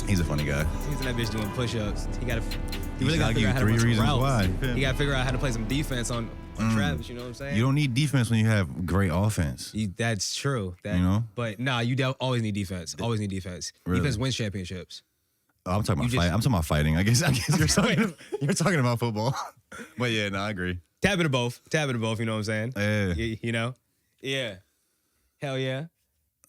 He's a funny guy. He's in that bitch doing push-ups. He really got to I'll give figure you out how to 3 run some reasons routes. why. He got to figure out how to play some defense on Travis. You know what I'm saying? You don't need defense when you have great offense. That's true. You know? But nah, you always need defense. Always need defense. Really? Defense wins championships. Oh, I'm talking about fighting. I guess you're talking about football. But yeah, no, I agree. Tap into both. You know what I'm saying? Yeah. You know? Yeah. Hell yeah.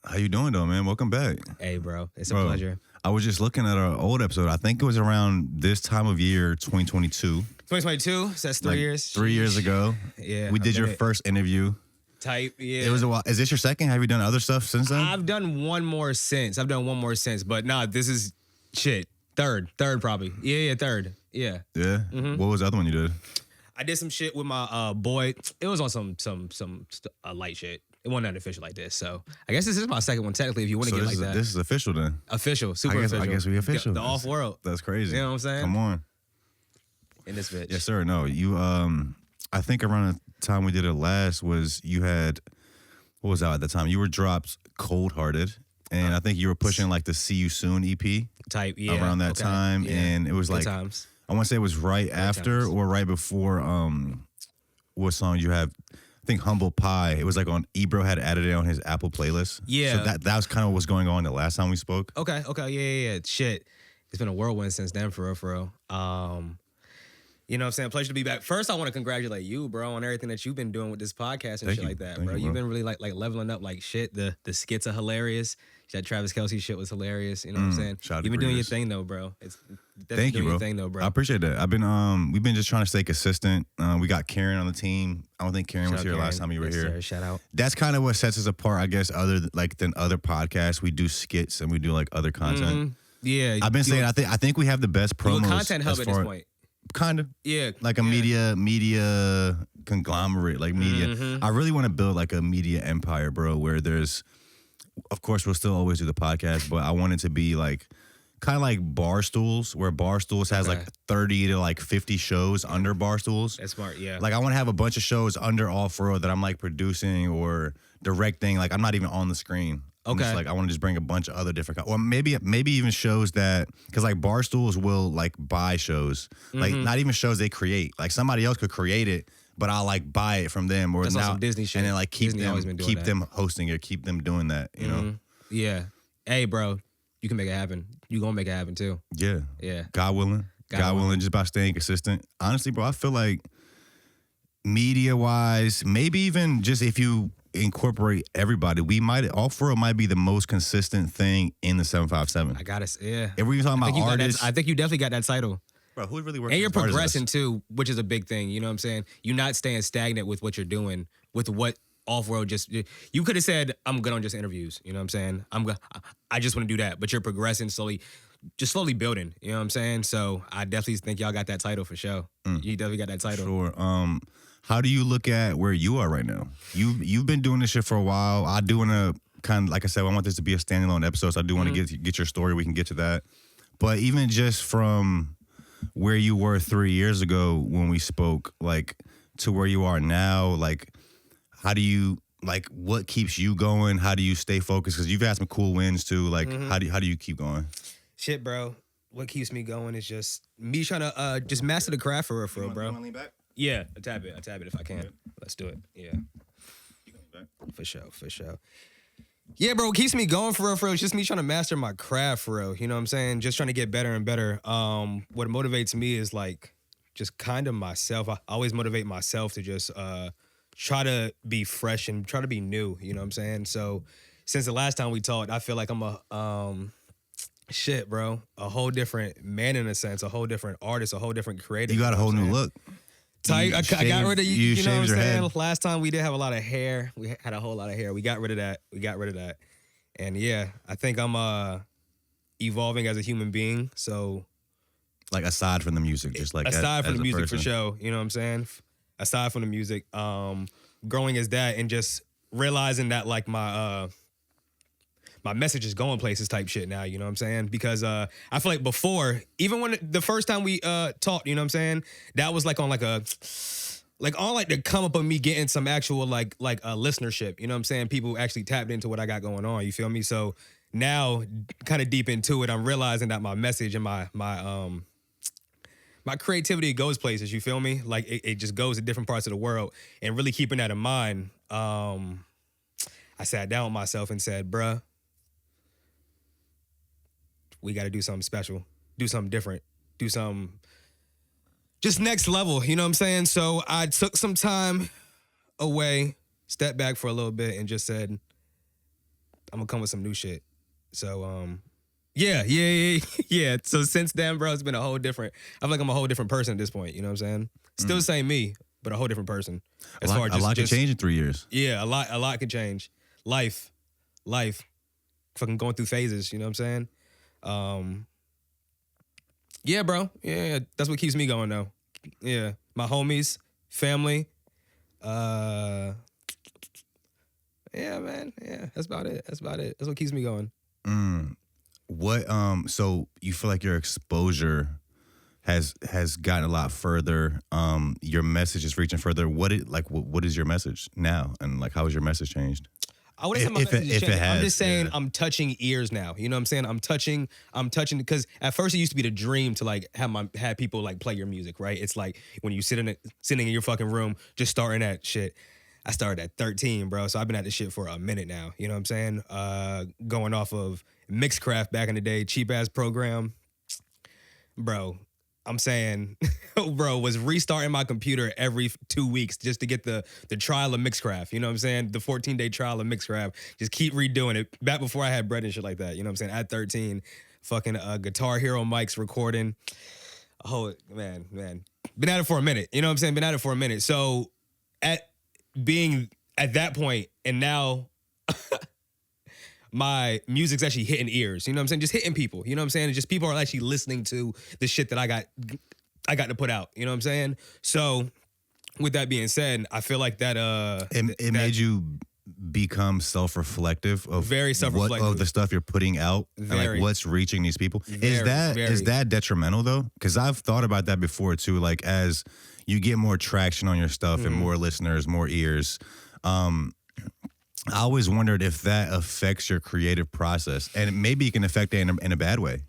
How you doing though, man? Welcome back. Hey, bro. It's a pleasure. I was just looking at our old episode. I think it was around this time of year, 2022. 2022? So that's 3 years? 3 years ago. Yeah. We did your first interview. Type, yeah. It was a while. Is this your second? Have you done other stuff since then? I've done one more since. But nah, this is shit. Third probably. Yeah, third. Yeah. Yeah? Mm-hmm. What was the other one you did? I did some shit with my boy. It was on some light shit. It wasn't that official like this. So I guess this is my second one technically if you want to get like that. This is official then. Official. Super official. I guess we official. The off-world. That's crazy. You know what I'm saying? Come on. In this bitch. Yes, sir. No, you, I think around the time we did it last was you had, what was out at the time? You were dropped Cold Hearted. And I think you were pushing like the See You Soon EP. Type, yeah. Around that time. Yeah. And it was Good like, times. I want to say it was right after or right before, what song you have? I think Humble Pie. It was like on Ebro had added it on his Apple playlist. Yeah. So that was kind of what was going on the last time we spoke. Okay, yeah. Shit. It's been a whirlwind since then, for real. You know what I'm saying? Pleasure to be back. First, I want to congratulate you, bro, on everything that you've been doing with this podcast and shit like that, bro. You've been really like leveling up like shit. The skits are hilarious. That Travis Kelce shit was hilarious. You know what I'm saying? You've been doing your thing though, bro. Thank you, bro. Your thing though, bro. I appreciate that. We've been just trying to stay consistent. We got Karen on the team. I don't think Karen was here last time you were here. Sir. Shout out. That's kind of what sets us apart, I guess, than other podcasts. We do skits and we do like other content. Mm-hmm. Yeah. I've been saying I think we have the best promos. You're a content hub at this point. Kind of. Yeah. Like a media conglomerate, like media. Mm-hmm. I really want to build like a media empire, bro, where there's, of course, we'll still always do the podcast, but I want it to be like kind of like Barstools, where Barstools has like 30 to like 50 shows under Barstools. That's smart, yeah. Like I want to have a bunch of shows under Off-Road that I'm like producing or directing. Like I'm not even on the screen. Okay. Just, like I want to just bring a bunch of other different, or maybe even shows that, because like Barstools will like buy shows, like not even shows they create. Like somebody else could create it, but I'll like buy it from them, or that's now some Disney shit. and then like keep Disney them hosting it, keep them doing that. You know? Yeah. Hey, bro, you can make it happen. You gonna make it happen too. Yeah. Yeah. God willing, just by staying consistent. Honestly, bro, I feel like media wise, maybe even just if you incorporate everybody, Off-Road might be the most consistent thing in the 757. I gotta say, yeah. If we're talking about artists, I think you definitely got that title. Bro, who's really working? And you're progressing too, which is a big thing. You know what I'm saying? You're not staying stagnant with what you're doing, with what Off-Road you could have said, I'm good on just interviews. You know what I'm saying? I just want to do that. But you're progressing slowly building. You know what I'm saying? So I definitely think y'all got that title for sure. You definitely got that title. Sure. How do you look at where you are right now? You've been doing this shit for a while. I do want to kind of, like I said, I want this to be a standalone episode, so I do want to get your story. We can get to that. But even just from where you were 3 years ago when we spoke, like to where you are now, like how do you, like what keeps you going? How do you stay focused? Because you've had some cool wins too. Like how do you keep going? Shit, bro. What keeps me going is just me trying to just master the craft for real, bro. You want to lean back? Yeah, I tap it if I can. Let's do it. Yeah. For sure. Yeah, bro, what keeps me going for real. It's just me trying to master my craft for real. You know what I'm saying? Just trying to get better and better. What motivates me is like just kind of myself. I always motivate myself to just try to be fresh and try to be new. You know what I'm saying? So since the last time we talked, I feel like I'm a shit, bro. A whole different man in a sense, a whole different artist, a whole different creator. You got a whole new look. I got rid of you know what I'm saying? Head. Last time we did have a lot of hair. We had a whole lot of hair. We got rid of that. And yeah, I think I'm evolving as a human being. So like aside from the music, just like aside from the music person. For sure. You know what I'm saying? Aside from the music, growing as that and just realizing that like my message is going places type shit now, you know what I'm saying? Because I feel like before, even when the first time we talked, you know what I'm saying? That was like on like the come up of me getting some actual like listenership, you know what I'm saying? People actually tapped into what I got going on, you feel me? So now kind of deep into it, I'm realizing that my message and my creativity goes places, you feel me? Like it just goes to different parts of the world. And really keeping that in mind, I sat down with myself and said, bruh, we got to do something special, do something different, do something just next level, you know what I'm saying? So I took some time away, stepped back for a little bit and just said, I'm gonna come with some new shit. So, yeah. So since then, bro, it's been a whole different, I feel like I'm a whole different person at this point, you know what I'm saying? Still the same me, but a whole different person. A lot can change in 3 years. Yeah, a lot can change. Life, fucking going through phases, you know what I'm saying? Yeah, bro. Yeah, that's what keeps me going though. Yeah, my homies, family. Yeah, man. Yeah, that's about it. That's what keeps me going. What so you feel like your exposure has gotten a lot further. Your message is reaching further. What is your message now? And like how has your message changed? I wouldn't say my message has changed. I'm just saying, yeah. I'm touching ears now. You know what I'm saying? I'm touching because at first it used to be the dream to like have people like play your music, right? It's like when you sitting in your fucking room just starting that shit. I started at 13, bro. So I've been at this shit for a minute now. You know what I'm saying? Going off of Mixcraft back in the day, cheap ass program. Bro, I'm saying, bro, was restarting my computer every 2 weeks just to get the trial of Mixcraft. You know what I'm saying? The 14-day trial of Mixcraft. Just keep redoing it. Back before I had bread and shit like that. You know what I'm saying? At 13, fucking Guitar Hero mics recording. Oh, man. Been at it for a minute. You know what I'm saying? Been at it for a minute. So being at that point, and now my music's actually hitting ears, you know what I'm saying? Just hitting people, you know what I'm saying? And just people are actually listening to the shit that I got to put out, you know what I'm saying? So with that being said, I feel like that it made you become self-reflective of very self-reflective of the stuff you're putting out and like what's reaching these people. Is that detrimental though? Because I've thought about that before too. Like as you get more traction on your stuff and more listeners, more ears. I always wondered if that affects your creative process, and maybe it can affect it in a bad way.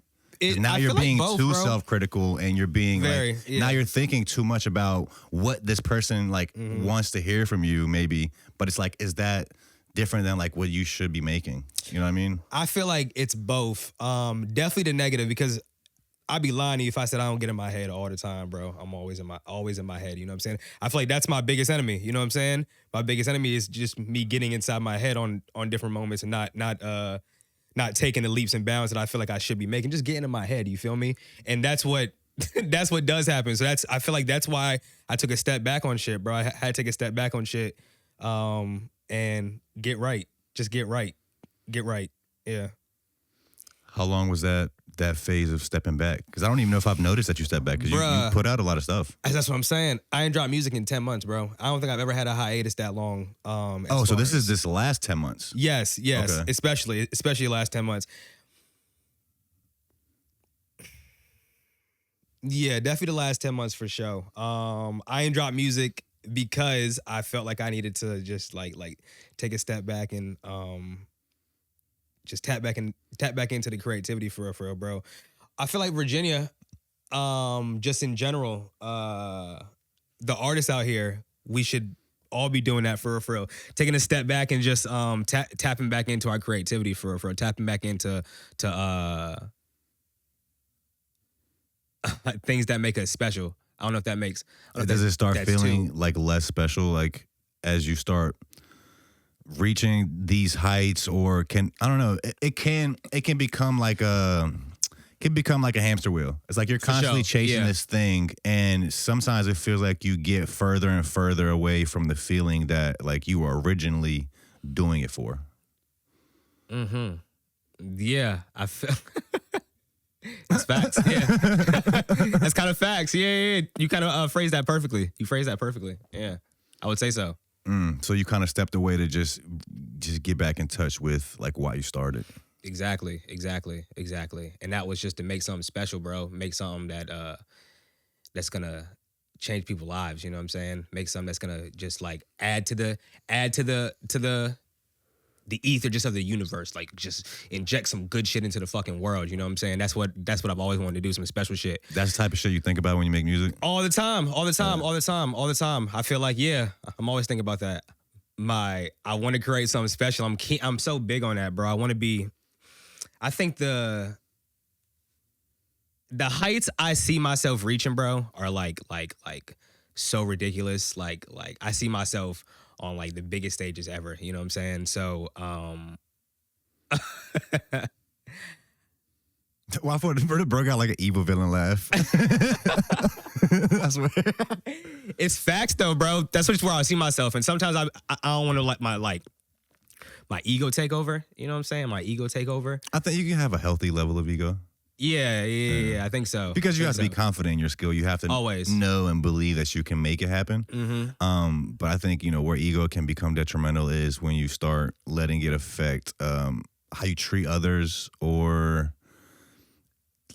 Now you're being too self-critical, and you're being now you're thinking too much about what this person like wants to hear from you, maybe. But it's like, is that different than like what you should be making? You know what I mean? I feel like it's both. Definitely the negative, because I'd be lying to you if I said I don't get in my head all the time, bro. I'm always in my head, you know what I'm saying? I feel like that's my biggest enemy, you know what I'm saying? My biggest enemy is just me getting inside my head on different moments and not taking the leaps and bounds that I feel like I should be making, just getting in my head, you feel me? And that's what does happen. So I feel like that's why I took a step back on shit, bro. I had to take a step back on shit and get right. Just get right. Get right. Yeah. How long was that phase of stepping back? Because I don't even know if I've noticed that you stepped back, because you put out a lot of stuff. That's what I'm saying. I ain't dropped music in 10 months, bro. I don't think I've ever had a hiatus that long. So this is this last 10 months? Yes. Okay. Especially the last 10 months. Yeah, definitely the last 10 months for sure. I ain't dropped music because I felt like I needed to just like take a step back and just tap back into the creativity for real, bro. I feel like Virginia, just in general, the artists out here, we should all be doing that for real. Taking a step back and just tapping back into our creativity for real. Tapping back into things that make us special. I don't know if that makes. Does it start feeling like less special, like as you start reaching these heights, or it can become like a hamster wheel. It's like you're constantly chasing this thing, and sometimes it feels like you get further and further away from the feeling that like you were originally doing it for. Yeah, I feel that's facts. Yeah. That's kind of facts. Yeah. You kind of phrased that perfectly. You phrased that perfectly. Yeah, I would say so. So you kind of stepped away to just get back in touch with like why you started. Exactly. And that was just to make something special, bro. Make something that that's gonna change people's lives. You know what I'm saying? Make something that's gonna just like add to the the ether just of the universe, like just inject some good shit into the fucking world. You know what I'm saying? That's what I've always wanted to do, some special shit. That's the type of shit you think about when you make music? All the time. I feel like, yeah, I'm always thinking about that. I want to create something special. I'm so big on that, bro. I think the heights I see myself reaching, bro, are like so ridiculous. Like I see myself on like the biggest stages ever. You know what I'm saying? So, Why for the bro got like an evil villain laugh? I swear. It's facts though, bro. That's where I see myself. And sometimes I don't want to let my ego take over. You know what I'm saying? My ego take over. I think you can have a healthy level of ego. Yeah. I think so. Because you have to be confident in your skill. You have to always know and believe that you can make it happen. Mm-hmm. But I think, where ego can become detrimental is when you start letting it affect how you treat others, or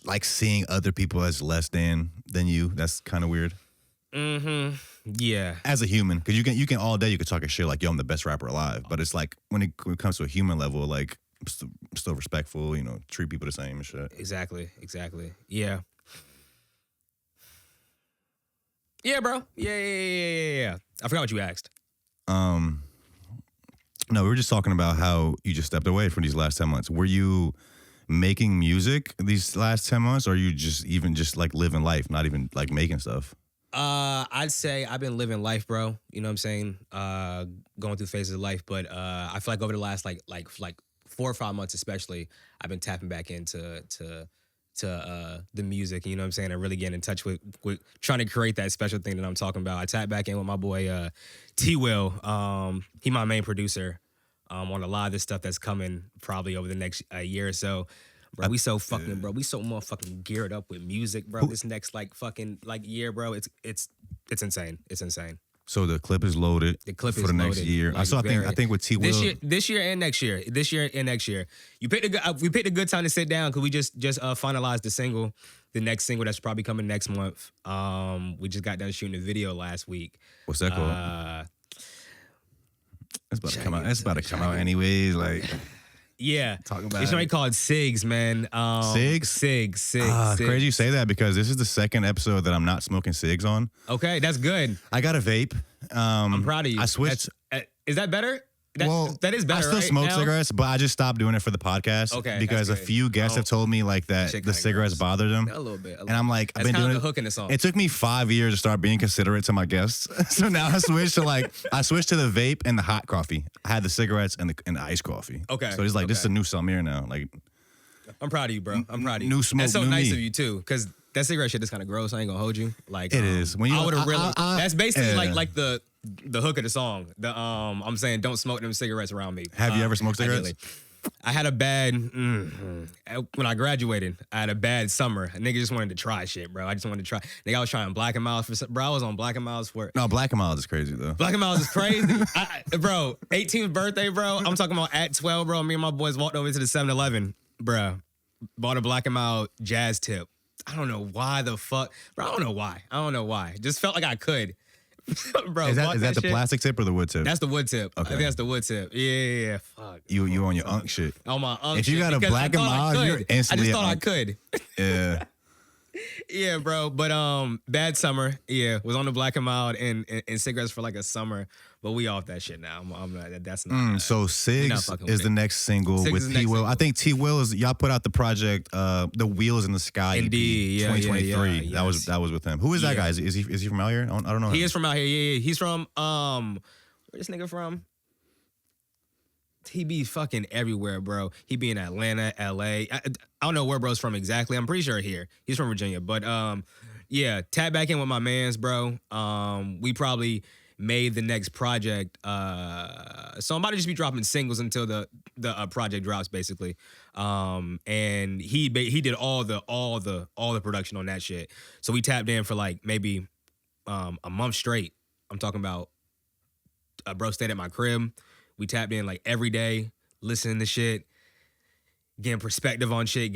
like seeing other people as less than you. That's kind of weird. Mm-hmm. Yeah. As a human, because you can all day you could talk a shit like, yo, I'm the best rapper alive. But it's like when it comes to a human level, like I'm still respectful. Treat people the same and shit. Exactly. Yeah. Yeah, bro. Yeah. I forgot what you asked. No, we were just talking about how you just stepped away from these last 10 months. Were you making music these last 10 months, or are you just like living life, not even like making stuff? I'd say I've been living life, bro. You know what I'm saying? Going through phases of life, but I feel like over the last like 4 or 5 months especially, I've been tapping back into the music, you know what I'm saying, and really getting in touch with trying to create that special thing that I'm talking about. I tapped back in with my boy T-Will. He my main producer on a lot of this stuff that's coming probably over the next year or so. Bro, we so motherfucking geared up with music, bro. This next year, bro, it's insane. It's insane. So the clip is loaded. The clip for is the next loaded. year. Like, I think with T Will this year and next year. We picked a good time to sit down because we just finalized the next single that's probably coming next month. We just got done shooting a video last week. What's that called? It's about to come out. It's about to come out anyways. Like, yeah, talking about it's something called Sigs, man. Cigs? Cigs. Crazy you say that, because this is the second episode that I'm not smoking cigs on. Okay, that's good. I got a vape. I'm proud of you. I switched. Is that better? That is better. I still right smoke now? cigarettes, but I just stopped doing it for the podcast. Okay, because a few guests have told me like that the cigarettes bother them. A little bit. And I'm like, I've been doing the hook in the song. It took me 5 years to start being considerate to my guests. So now I switched to the vape and the hot coffee. I had the cigarettes and the iced coffee. Okay. So it's like this is a new Samir now. Like, I'm proud of you, bro. I'm proud of you. New smoke. That's so new nice me. of you too, because that cigarette shit is kind of gross. I ain't gonna hold you. Like it is. When I would have really. That's basically yeah. like the hook of the song. I'm saying don't smoke them cigarettes around me. Have you ever smoked cigarettes? Ideally. I had a bad when I graduated. I had a bad summer. A nigga just wanted to try shit, bro. I just wanted to try. Nigga, I was trying Black and Miles bro. I was on Black and Miles for. No, Black and Miles is crazy though. Black and Miles is crazy, bro. 18th birthday, bro. I'm talking about at 12, bro. Me and my boys walked over to the 7-Eleven, bro. Bought a Black and Mild jazz tip. I don't know why the fuck, bro. I don't know why. Just felt like I could. Bro, is that the shit? Plastic tip or the wood tip? That's the wood tip. Okay. I think that's the wood tip. Yeah. Fuck. You on your unk shit. On my unk If you shit, got a because Black and Mild, you're instantly I just thought I unk. could. Yeah. Yeah, bro. But bad summer. Yeah, was on the Black and Mild and cigarettes for like a summer. But we off that shit now. I'm not. That's not. So Sigs is the next single Sigs with is the next T Will. single. I think T Will is y'all put out the project, The Wheels in the Sky. Indeed, EP, yeah, 2023. yeah, That was with him. Who is that guy? Is he from out here? I don't know. He him. is from out here. Yeah. He's from where this nigga from? He be fucking everywhere, bro. He be in Atlanta, LA. I don't know where bro's from exactly. I'm pretty sure here. He's from Virginia. But yeah, tap back in with my mans, bro. We probably made the next project. So I'm about to just be dropping singles until the project drops, basically. And he did all the production on that shit. So we tapped in for like maybe a month straight. I'm talking about bro stayed at my crib. We tapped in like every day, listening to shit. getting perspective on shit,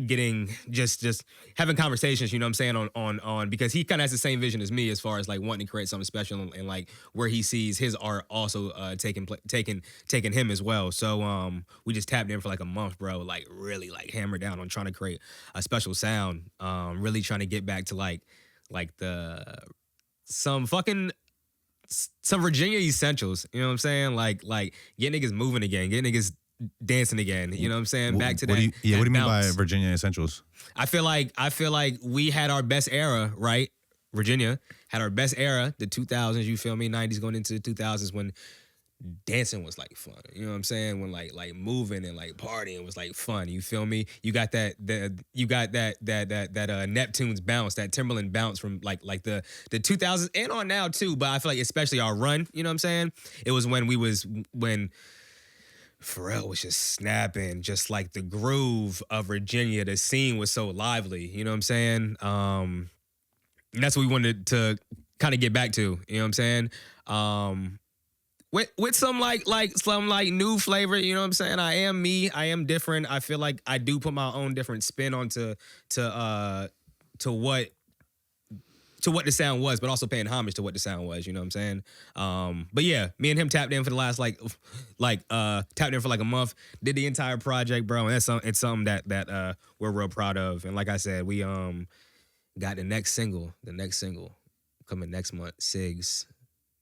getting just having conversations, you know what I'm saying, on because he kind of has the same vision as me as far as like wanting to create something special and like where he sees his art also taking him as well. So we just tapped in for like a month, bro, like really like hammered down on trying to create a special sound, really trying to get back to like some Virginia essentials, you know what I'm saying? Like get niggas moving again, get niggas dancing again, you know what I'm saying? Back to that. What do you mean by bounce. Virginia essentials? I feel like we had our best era, right? Virginia had our best era, the 2000s, you feel me? 90s going into the 2000s when dancing was like fun. You know what I'm saying? When like moving and like partying was like fun. You feel me? You got that Neptune's bounce, that Timberland bounce from like the 2000s and on now too. But I feel like especially our run, you know what I'm saying? It was when Pharrell was just snapping, just like the groove of Virginia. The scene was so lively, you know what I'm saying? And that's what we wanted to kind of get back to, you know what I'm saying? With some some new flavor, you know what I'm saying? I am me, I am different. I feel like I do put my own different spin onto what the sound was, but also paying homage to what the sound was, you know what I'm saying? But yeah, me and him tapped in for the last tapped in for like a month, did the entire project, bro, and it's something that we're real proud of. And like I said, we got the next single coming next month, Sigs.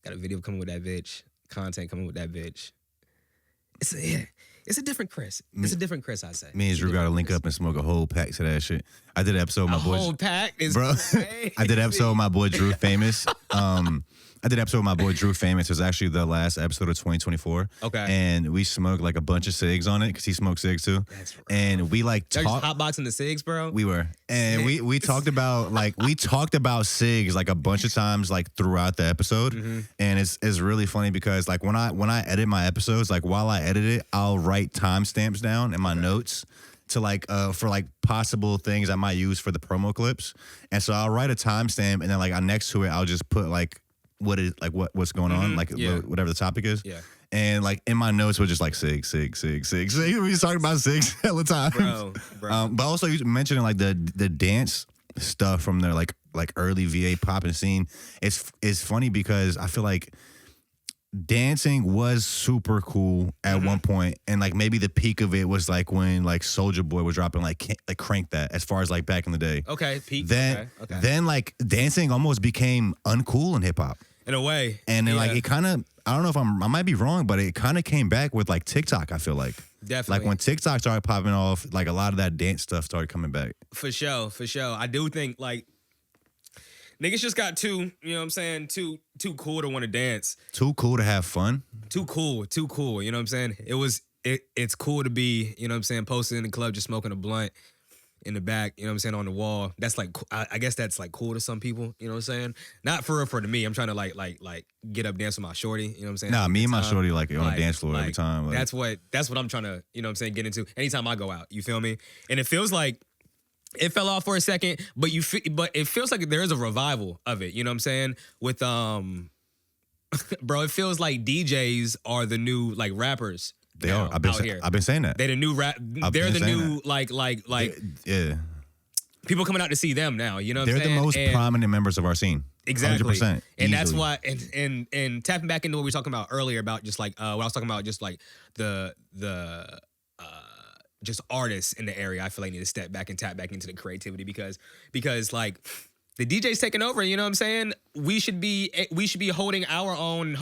Got a video coming with that bitch, content coming with that bitch. It's a different Kris. It's a different Kris, I say. Me and Drew got to link up and smoke a whole pack to that shit. I did an episode with my boy. A whole pack is bro. I did an episode with my boy Drew Famous. I did an episode with my boy Drew Famous. It was actually the last episode of 2024. Okay. And we smoked like a bunch of cigs on it because he smoked cigs too. That's right. And we like talked hotboxing the cigs, bro. We were, and we talked about cigs like a bunch of times like throughout the episode. Mm-hmm. And it's really funny because like when I edit my episodes, like while I edit it, I'll write timestamps down in my notes to like for like possible things I might use for the promo clips. And so I'll write a timestamp and then like next to it I'll just put like what's going on, like whatever the topic is. Yeah. And like in my notes were just like sig. We was talking about cigs all the time. Bro. But also you mentioning like the dance stuff from their like early VA popping scene. It's funny because I feel like dancing was super cool at one point, and like maybe the peak of it was like when like Soulja Boy was dropping like Crank That, as far as like back in the day. Okay, peak. Then like dancing almost became uncool in hip hop in a way, and then like it kind of, I don't know if I might be wrong, but it kind of came back with like TikTok. I feel like definitely like when TikTok started popping off, like a lot of that dance stuff started coming back. For sure. I do think like niggas just got too, you know what I'm saying, too cool to want to dance. Too cool to have fun. Too cool, you know what I'm saying? It's cool to be, you know what I'm saying, posted in the club just smoking a blunt in the back, you know what I'm saying, on the wall. That's like, I guess that's like cool to some people, you know what I'm saying? Not for me. I'm trying to like get up dance with my shorty, you know what I'm saying? Nah, me and my shorty like on the dance floor every time. Like. That's what I'm trying to, you know what I'm saying, get into anytime I go out, you feel me? And it feels like it fell off for a second, but it feels like there is a revival of it. You know what I'm saying? With bro, it feels like DJs are the new like rappers. They are. I've been saying that. They're the new rap. They're the new like yeah. People coming out to see them now. You know what I'm saying? They're the most prominent members of our scene. Exactly. 100%. And that's why. And tapping back into what we were talking about earlier about just like what I was talking about, just like the just artists in the area, I feel like need to step back and tap back into the creativity because like the DJ's taking over, you know what I'm saying? We should be holding our own,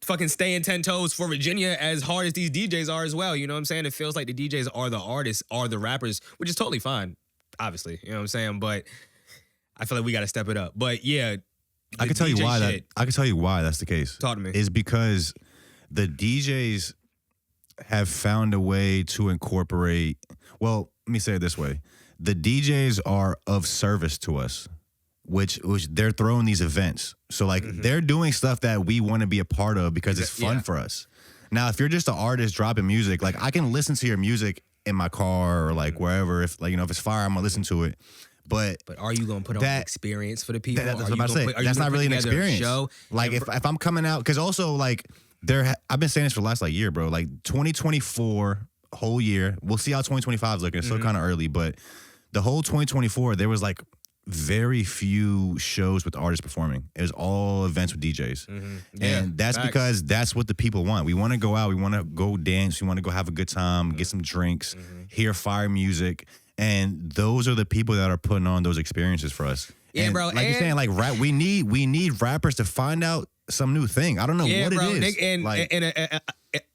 fucking staying 10 toes for Virginia as hard as these DJs are as well, you know what I'm saying? It feels like the DJs are the artists, are the rappers, which is totally fine, obviously, you know what I'm saying? But I feel like we got to step it up. But yeah, I can tell you why that's the case. Talk to me. Is because the DJs have found a way to incorporate, well, let me say it this way. The DJs are of service to us, which they're throwing these events. So like they're doing stuff that we want to be a part of because it's fun for us. Now, if you're just an artist dropping music, like I can listen to your music in my car or like wherever, if like, you know, if it's fire, I'm gonna listen to it. But are you gonna put on an experience for the people? That's what I'm about to say. That's not really an experience. Show? Like if I'm coming out, because also like I've been saying this for the last like year, bro. Like 2024 whole year. We'll see how 2025 is looking. It's still kind of early, but the whole 2024 there was like very few shows with artists performing. It was all events with DJs. And that's because that's what the people want. We want to go out. We want to go dance. We want to go have a good time, get some drinks, hear fire music. And those are the people that are putting on those experiences for us. Yeah, and bro. Like you're saying, like rap, we need rappers to find out some new thing. I don't know what bro, it is. And like,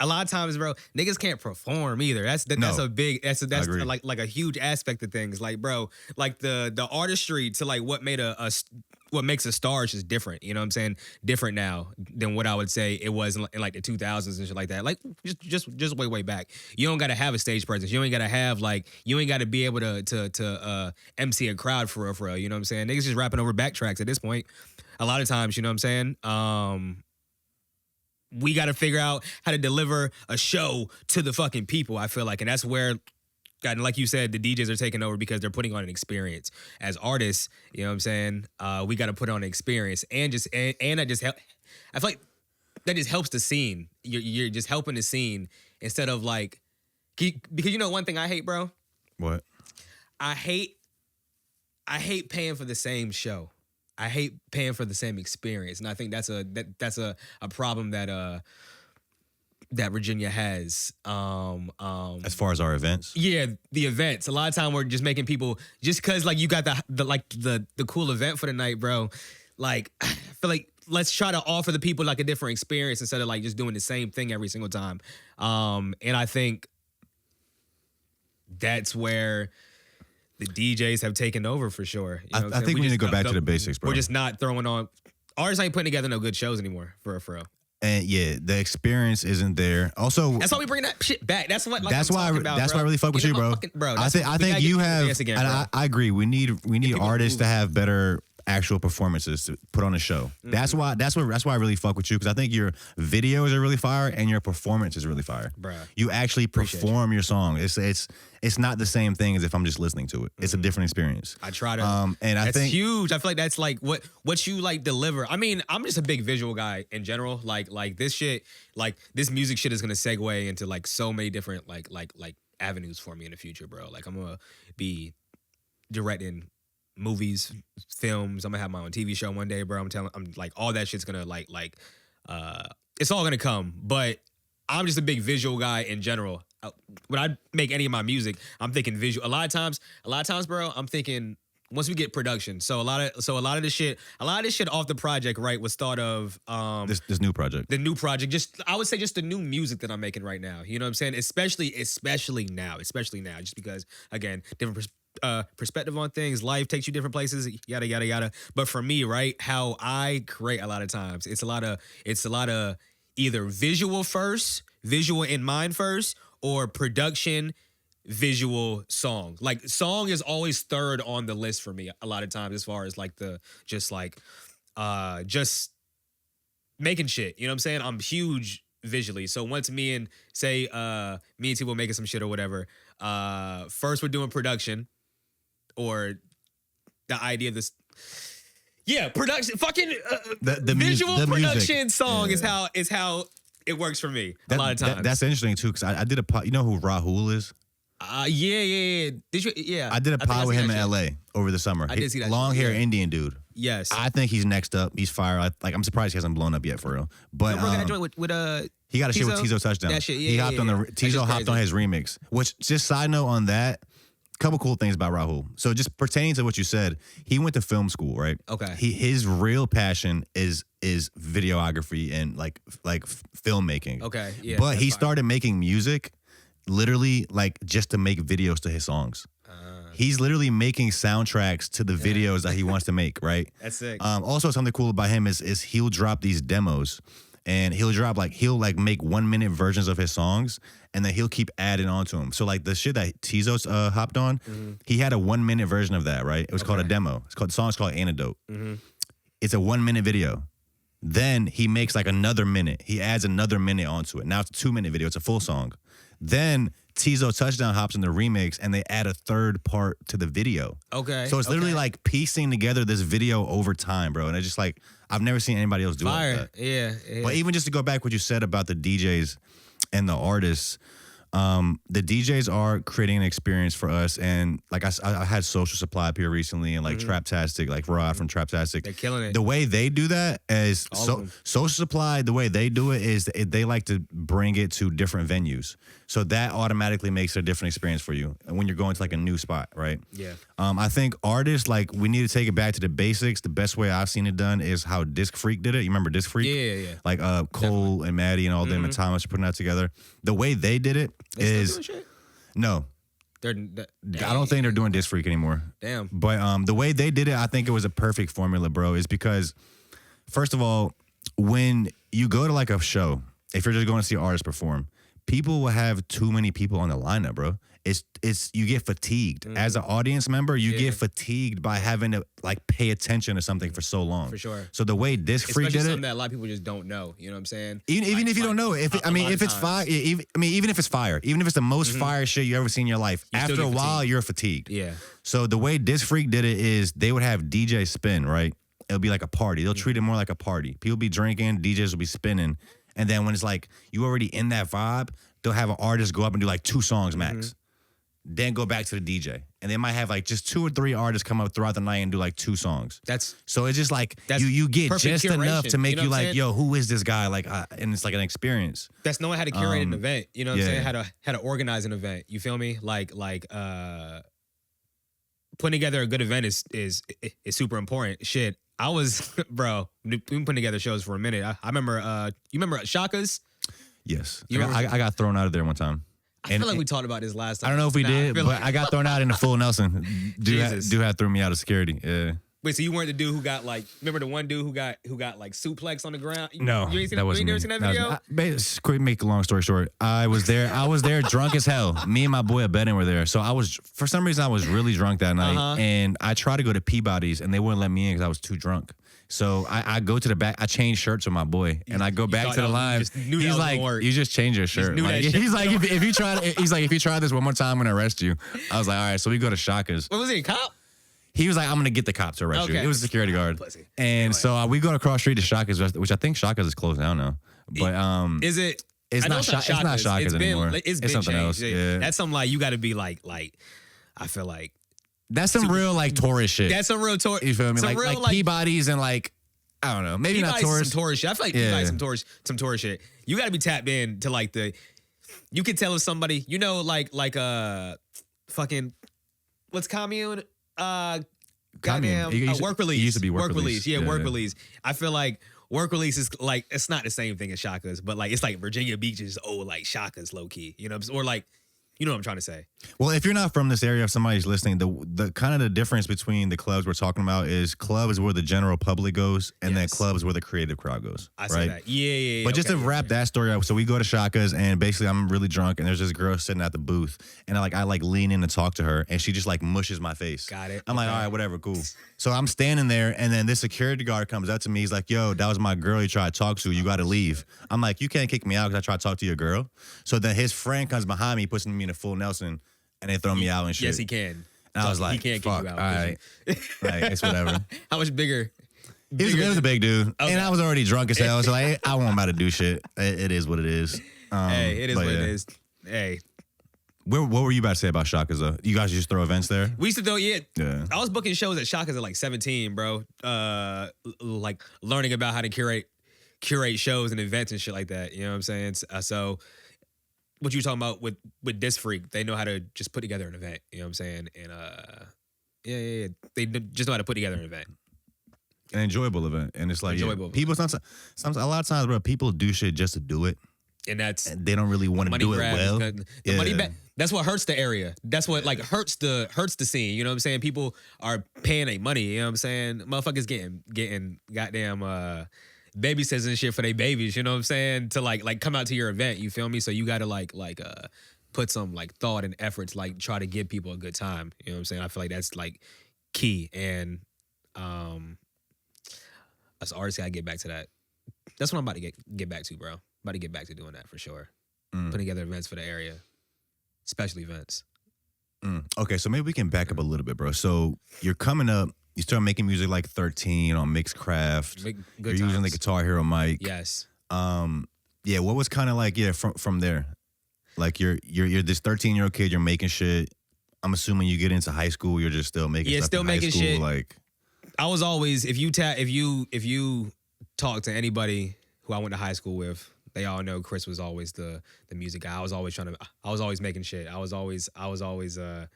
a lot of times, bro, niggas can't perform either. That's like a huge aspect of things. Like, bro, like the artistry to like what makes a star is just different. You know what I'm saying? Different now than what I would say it was in like the 2000s and shit like that. Like just way back. You don't got to have a stage presence. You ain't got to have you ain't got to be able to MC a crowd for real. You know what I'm saying? Niggas just rapping over backtracks at this point. A lot of times, you know what I'm saying? We got to figure out how to deliver a show to the fucking people, I feel like. And that's where, God, like you said, the DJs are taking over because they're putting on an experience. As artists, you know what I'm saying? We got to put on an experience. And I feel like that just helps the scene. You're just helping the scene instead of like, because you know one thing I hate, bro? What? I hate paying for the same show. I hate paying for the same experience, and I think that's a problem that Virginia has. As far as our events, yeah, the events. A lot of time we're just making people just because like you got the cool event for the night, bro. Like I feel like let's try to offer the people like a different experience instead of like just doing the same thing every single time. And I think that's where the DJs have taken over for sure. You know I think we need to go back to the basics, bro. We're just not throwing on. Artists ain't putting together no good shows anymore, for real. And yeah, the experience isn't there. Also, that's why we bring that shit back. That's what. Like, that's why. That's why I really fuck with you, bro. Bro, I think you have. Again, and I agree. We need artists to have better actual performances to put on a show. That's why I really fuck with you, because I think your videos are really fire and your performance is really fire. Bruh. You actually perform your song. It's not the same thing as if I'm just listening to it. It's a different experience. I try to. And I think huge. I feel like that's like what you like deliver. I mean, I'm just a big visual guy in general. Like this shit, like this music shit is gonna segue into like so many different like avenues for me in the future, bro. Like I'm gonna be directing movies, films. I'm gonna have my own TV show one day, bro. I'm like all that shit's gonna it's all gonna come. But I'm just a big visual guy in general. When I make any of my music, I'm thinking visual. A lot of times, bro, I'm thinking once we get production. So a lot of this shit off the project, right, was thought of this new project. The new project, I would say just the new music that I'm making right now. You know what I'm saying? Especially now, just because again, different perspective on things. Life takes you different places, yada yada yada. But for me, right, how I create a lot of times, it's a lot of either visual in mind first, or production, visual, song. Like song is always third on the list for me a lot of times, as far as like just just making shit. You know what I'm saying? I'm huge visually. So once me and T will making some shit or whatever, first we're doing production, or the idea of this. Yeah, production, fucking the visual production music. Song is how it works for me a lot of times. That's interesting too, because I did a pod. You know who Rahul is? Yeah. Did you? Yeah. I did a pod with him in LA over the summer. I did see that. Long hair Indian dude. Yes. I think he's next up. He's fire. I'm surprised he hasn't blown up yet for real. But we're gonna join with he got a shit with Tizo Touchdown. That shit, yeah, he hopped on the Tizo hopped on his remix. Which, just side note on that, couple cool things about Rahul. So just pertaining to what you said, he went to film school, right? Okay. His real passion is videography and like filmmaking. Okay. Yeah. But he started making music literally like just to make videos to his songs. He's literally making soundtracks to the videos that he wants to make, right? That's sick. Also, something cool about him is he'll drop these demos, and he'll make 1 minute versions of his songs, and then he'll keep adding on to them. So like the shit that Tizos hopped on, he had a 1 minute version of that, right? It was called a demo. The song's called Antidote. It's a 1 minute video. Then he makes like another minute. He adds another minute onto it. Now it's a 2 minute video. It's a full song. Then Tizo Touchdown hops in the remix, and they add a third part to the video. Okay. So it's literally like piecing together this video over time, bro. And it's just like, I've never seen anybody else do it like that. Yeah. But even just to go back what you said about the DJs and the artists, the DJs are creating an experience for us. And like I had Social Supply up here recently, and like Traptastic, like Rod from Traptastic. They're killing it. The way they do that is Social Supply, the way they do it is they like to bring it to different venues. So that automatically makes a different experience for you when you're going to like a new spot, right? Yeah. I think artists, like, we need to take it back to the basics. The best way I've seen it done is how Disc Freak did it. You remember Disc Freak? Yeah. Like Cole and Maddie and all them and Thomas putting that together. The way they did it is still doing shit? No. I I don't think they're doing Disc Freak anymore. Damn. But the way they did it, I think it was a perfect formula, bro. Is because, first of all, when you go to like a show, if you're just going to see artists perform, people will have too many people on the lineup, bro. It's you get fatigued as an audience member. You get fatigued by having to like pay attention to something for so long. For sure. So the way Disc Freak did something it, that a lot of people just don't know. You know what I'm saying? even if you don't know, if it's fire, even if it's fire, even if it's the most fire shit you ever seen in your life, after a while you're fatigued. Yeah. So the way Disc Freak did it is they would have DJ spin, right? It'll be like a party. They'll treat it more like a party. People be drinking, DJs will be spinning, and then when it's like you already in that vibe, they'll have an artist go up and do like 2 songs max. Then go back to the DJ. And they might have like just 2 or 3 artists come up throughout the night and do like 2 songs. So it's just like you get just enough to make you like, yo, who is this guy? Like, and it's like an experience. That's knowing how to curate an event. You know what I'm saying? How to organize an event. You feel me? Like putting together a good event is super important. Shit. I was, bro, we've been putting together shows for a minute. I remember, you remember Shaka's? Yes. I got thrown out of there one time. I feel like we talked about this last time. I don't know if we did, but I got thrown out in the full Nelson. Dude had threw me out of security. Yeah. Wait, so you weren't the dude who got like? Remember the one dude who got like suplex on the ground? No, that wasn't me. You never seen that video? Quick, make a long story short. I was there drunk as hell. Me and my boy Abedin were there. So for some reason I was really drunk that night, and I tried to go to Peabody's and they wouldn't let me in because I was too drunk. So I go to the back. I change shirts with my boy, and I go back to the line. He's like, "You just change your shirt." Like, he's like, "If you try this one more time, I'm gonna arrest you." I was like, "All right." So we go to Shaka's. What was he, a cop? He was like, "I'm gonna get the cop to arrest you." It was a security guard. And so we go across street to Shaka's, which I think Shaka's is closed down now. But is it? It's not Shaka's anymore. It's something else. Yeah. That's something like you got to be like. I feel like. That's some real like tourist shit. That's some real tourist. You feel me? Like Peabody's and like, I don't know, maybe not tourist. Some tourist shit. I feel like Peabody's some tourist shit. You got to be tapped in to like you can tell if somebody, you know, like fucking, what's commune? Goddamn, work release. It used to be work release. Yeah, work release. I feel like work release is like, it's not the same thing as Shaka's, but like it's like Virginia Beach is like Shaka's low key, you know, or like. You know what I'm trying to say. Well, if you're not from this area, if somebody's listening, the kind of the difference between the clubs we're talking about is club is where the general public goes, and then club is where the creative crowd goes. I see that. Yeah. But just to wrap that story up, so we go to Shaka's, and basically I'm really drunk, and there's this girl sitting at the booth, and I lean in to talk to her, and she just like mushes my face. Got it. I'm like, all right, whatever, cool. So I'm standing there, and then this security guard comes up to me. He's like, yo, that was my girl you tried to talk to. You got to leave. I'm like, you can't kick me out because I tried to talk to your girl. So then his friend comes behind me, puts me in a full Nelson, and they throw me out and shit. Yes, he can. And I was like, he can't fuck, kick you out. All right. Like, it's whatever. How much bigger? It was a big dude. Okay. And I was already drunk as hell. So like, I wasn't about to do shit. It is what it is. Hey, it is what it is. Hey. What were you about to say about Shaka's though? You guys just throw events there? We used to throw, yeah. I was booking shows at Shaka's at like 17, bro. Like learning about how to curate shows and events and shit like that. You know what I'm saying? So what you talking about with Disc Freak, they know how to just put together an event. You know what I'm saying? And yeah. They just know how to put together an event. An enjoyable event. And it's like, enjoyable. People sometimes a lot of times, bro, people do shit just to do it. And they don't really want to do it well. The money back. That's what hurts the area. That's what like hurts the scene. You know what I'm saying? People are paying their money. You know what I'm saying? Motherfuckers getting goddamn babysitters and shit for their babies. You know what I'm saying? To like come out to your event. You feel me? So you gotta like put some like thought and efforts, like try to give people a good time. You know what I'm saying? I feel like that's like key. And as artists, gotta get back to that. That's what I'm about to get back to, bro. About to get back to doing that for sure. Putting together events for the area. special events. Okay, so maybe we can back up a little bit, bro. So you're coming up. You start making music like 13 on Mixcraft. You're using the Guitar Hero mic. Yes. Yeah. What was kind of like from there? Like you're this 13-year-old kid. You're making shit. I'm assuming you get into high school. You're just still making stuff still in making high school, shit. Like I was always if you talk to anybody who I went to high school with, they all know Kris was always the music guy. I was always making shit. I was always the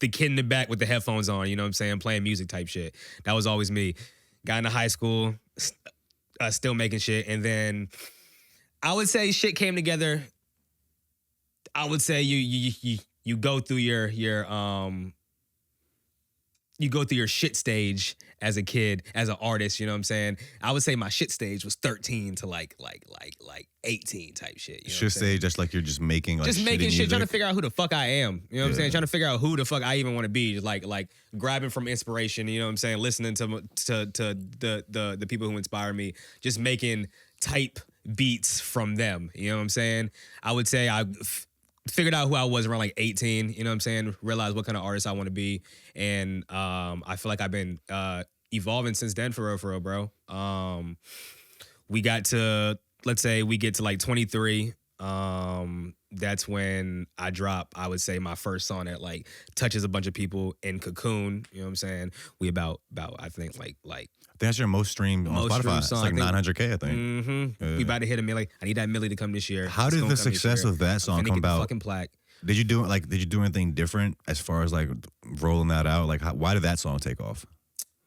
kid in the back with the headphones on, you know what I'm saying, playing music type shit. That was always me. Got into high school, still making shit, and then I would say shit came together. I would say you go through your shit stage as a kid, as an artist, you know what I'm saying? I would say my shit stage was 13 to like 18 type shit. You know shit stage, just like you're just making like just making shit, music. trying to figure out who the fuck I am. You know what I'm saying? Trying to figure out who the fuck I even want to be. Just like grabbing from inspiration, you know what I'm saying? Listening to the people who inspire me, just making type beats from them. You know what I'm saying? I would say I figured out who I was around like 18, you know what I'm saying? Realized what kind of artist I want to be. And I feel like I've been evolving since then for real, bro. We got to, let's say we get to like 23. That's when I drop, I would say, my first song that like touches a bunch of people in Cocoon. You know what I'm saying? We about I think like that's your most streamed on Spotify. It's like 900K, I think. Mm-hmm. We about to hit a milli. I need that milli to come this year. How did the success of that song come about? Fucking plaque. Did you do anything different as far as like rolling that out? Like, why did that song take off?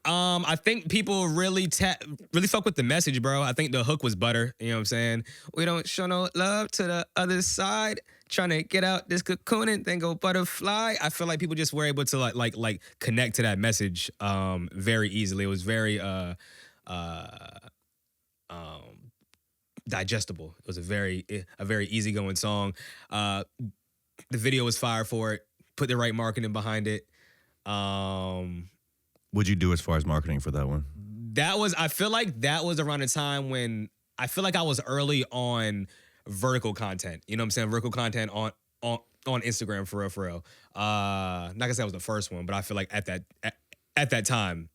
I think people really fuck with the message, bro. I think the hook was butter. You know what I'm saying? We don't show no love to the other side. Trying to get out this cocoon and then go butterfly. I feel like people just were able to like connect to that message very easily. It was very digestible. It was a very easygoing song. The video was fire for it. Put the right marketing behind it. What'd you do as far as marketing for that one? I feel like that was around the time when I feel like I was early on vertical content. You know what I'm saying? Vertical content on Instagram for real. Not gonna say I was the first one, but I feel like at that time,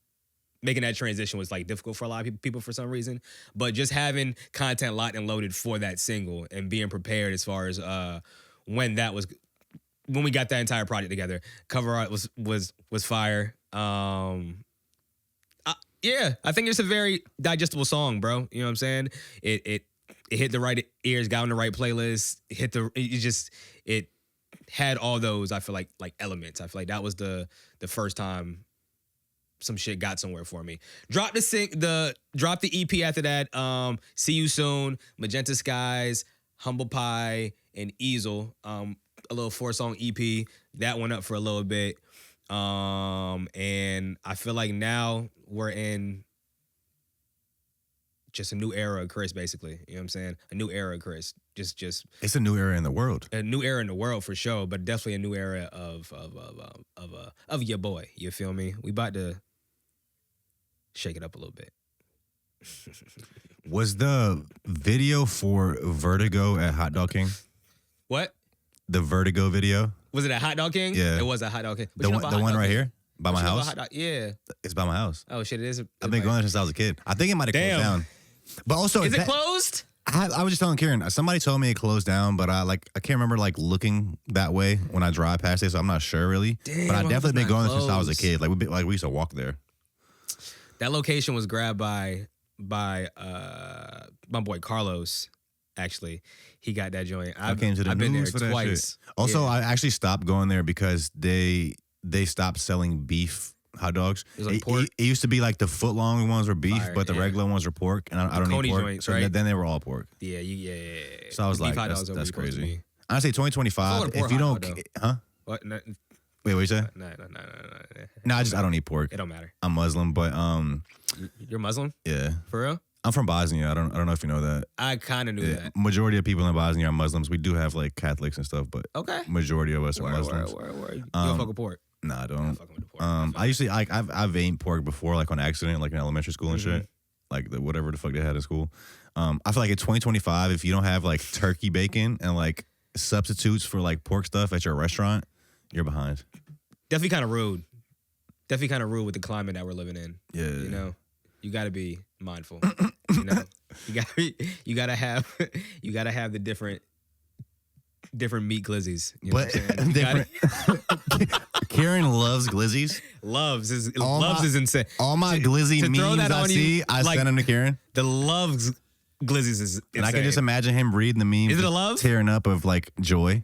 making that transition was like difficult for a lot of people for some reason. But just having content locked and loaded for that single and being prepared as far as when we got that entire project together. Cover art was fire. Yeah, I think it's a very digestible song, bro. You know what I'm saying? It hit the right ears, got on the right playlist. It had all those. I feel like elements. I feel like that was the first time some shit got somewhere for me. Drop the EP after that. See You Soon, Magenta Skies, Humble Pie, and Easel. A little 4-song EP that went up for a little bit. And I feel like now we're in just a new era of Kris, basically. You know what I'm saying? A new era of Kris. Just it's a new era in the world. A new era in the world for sure, but definitely a new era of your boy. You feel me? We about to shake it up a little bit. Was the video for Vertigo at Hot Dog King? What? The Vertigo video? Was it at Hot Dog King? Yeah. It was at Hot Dog King. The one right here? By my house? Yeah. It's by my house. Oh, shit, it is. I've been going there since I was a kid. I think it might have closed down. But also, is it closed? I was just telling Karen, somebody told me it closed down, but I can't remember looking that way when I drive past it, so I'm not sure really. Damn, but I definitely been going there since I was a closed. kid. We used to walk there. That location was grabbed by my boy Carlos. Actually, he got that joint. I came to the I've been news there for that twice. Shit. Also, yeah. I actually stopped going there because they stopped selling beef hot dogs. It was like pork. It used to be like the foot long ones were beef, Fire, but the regular ones were pork, and I don't eat pork. Joints, so right? then they were all pork. Yeah. So I was like, that's crazy. Honestly, 2025. If you don't, huh? What? No, wait, what you say? No. No, I don't eat pork. It don't matter. I'm Muslim, but You're Muslim? yeah. For real? I'm from Bosnia. I don't know if you know that. I kind of knew that. Majority of people in Bosnia are Muslims. We do have like Catholics and stuff, but Okay. majority of us are Muslims. Word. You don't fuck with pork? Nah, I don't. Fucking with the pork. I usually I've ate pork before, like on accident, like in elementary school and shit, like whatever the fuck they had in school. I feel like in 2025, if you don't have like turkey bacon and like substitutes for like pork stuff at your restaurant, you're behind. Definitely kind of rude. Definitely kind of rude with the climate that we're living in. Yeah. You know, you got to be mindful. You know, you gotta have the different meat glizzies. You know But what I'm saying? Karen loves glizzies. Loves is insane. All my glizzy to throw memes that I on see, you, I like, send them to Karen. The loves glizzies is insane. And I can just imagine him reading the memes. Is it a love? Tearing up of like joy.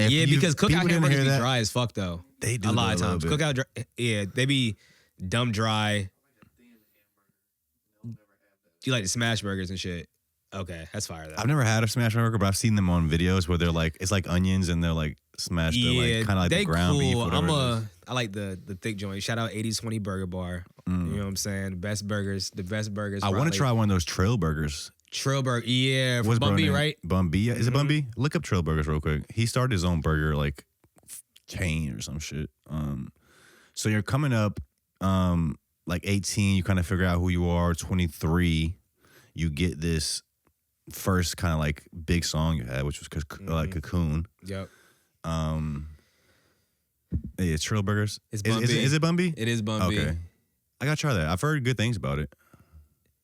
Yeah, because cookout hamburgers be that, dry as fuck though. They do a lot of times. bit. Cookout, yeah, they be dumb dry. You like the smash burgers and shit. Okay, that's fire though. I've never had a smash burger, but I've seen them on videos where they're like, it's like onions and they're like smashed. Yeah, like kind of like they the ground beef. cool. I like the thick joint. Shout out 80/20 Burger Bar. You know what I'm saying? The best burgers. I want to try one of those trail burgers. Trail burger, yeah, from What's Bun B, right? Bun B, is it Bun B? Look up Trail Burgers real quick. He started his own burger like chain or some shit. So you're coming up, like 18. You kind of figure out who you are. 23, you get this first kind of like big song you had, which was like Cocoon. Yep. Yeah, Trail Burgers. It's Bun B. Is it Bun B? It is Bun B. Okay, I gotta try that. I've heard good things about it.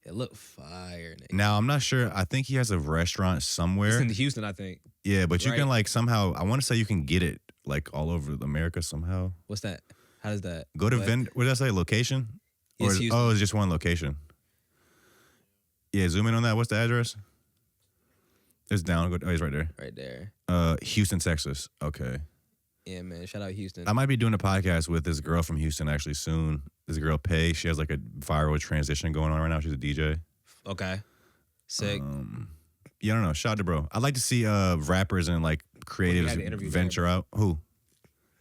It looked fire. Nigga. Now, I'm not sure. I think he has a restaurant somewhere. It's in Houston, I think. Yeah, but you Right. can like somehow, I want to say you can get it like all over America somehow. What's that? How does that? Go to what did I say? Location? It's Houston. It's just one location. Yeah, zoom in on that. What's the address? It's down. Oh, he's right there. Right there. Houston, Texas. Okay. Yeah, man. Shout out Houston. I might be doing a podcast with this girl from Houston actually soon. This girl, Pay. She has like a viral transition going on right now. She's a DJ. Okay. Sick. Yeah, I don't know. Shout out to bro. I'd like to see rappers and like creatives venture out. Who?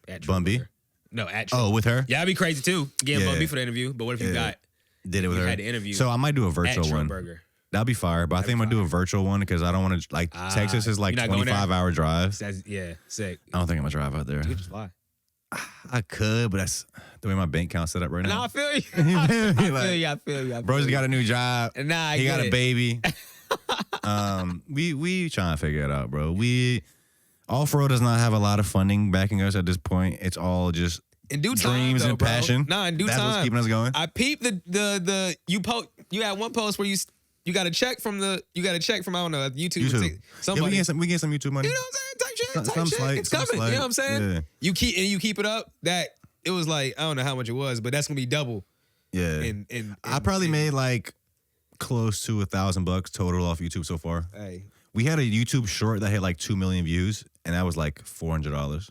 At Bun B? Burger. No, at Oh, with her? Yeah, that'd be crazy too. Getting Yeah. Bun B for the interview. But what if you Did it with you her? had the interview So I might do a virtual at one. Burger? That'd be fire. But I think I'm gonna do a virtual one because I don't want to like Texas is like you're not going there? 25-hour drive. Yeah, sick. I don't think I'm gonna drive out there. You could just fly. I could, but that's the way my bank account's set up right No, now. I feel you. I feel you. Bro's got a new job. Nah, he got a baby. We trying to figure it out, bro. Off-road does not have a lot of funding backing us at this point. It's all just in due time, dreams though, and bro. passion. Nah, in due That's time. what's keeping us going. I peeped the you had one post where you got a check from I don't know, YouTube. Somebody. Yeah, we get some YouTube money. You know what I'm saying? Type shit. Some slight, It's coming. slight. You know what I'm saying? Yeah. You keep it up. That it was like, I don't know how much it was, but that's gonna be double. Yeah. I probably made like close to $1,000 total off YouTube so far. Hey. We had a YouTube short that had like 2 million views, and that was like $400.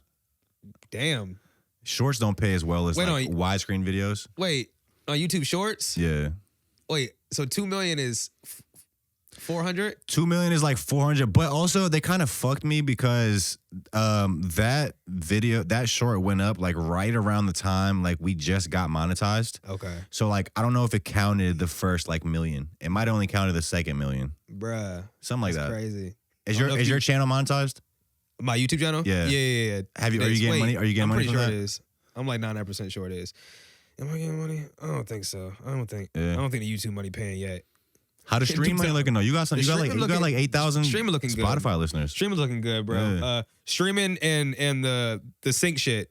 Damn. Shorts don't pay as well as like widescreen videos. Wait, on YouTube Shorts? Yeah. Wait, so 2 million is 400? 2 million is like 400, but also they kind of fucked me because that short went up like right around the time like we just got monetized. Okay. So like I don't know if it counted the first like million. It might have only counted the second million. Bruh. Something like That's that. Crazy. Is your channel monetized? My YouTube channel? Yeah. Yeah. Are you getting money? Are you getting money from that? I'm pretty sure it is. I'm like 99% sure it is. Am I getting money? I don't think so. I don't think the YouTube money paying yet. How does stream money looking though? You got like 8,000 streaming looking Spotify good. listeners. Streaming looking good, bro. Yeah. Streaming and the sync shit.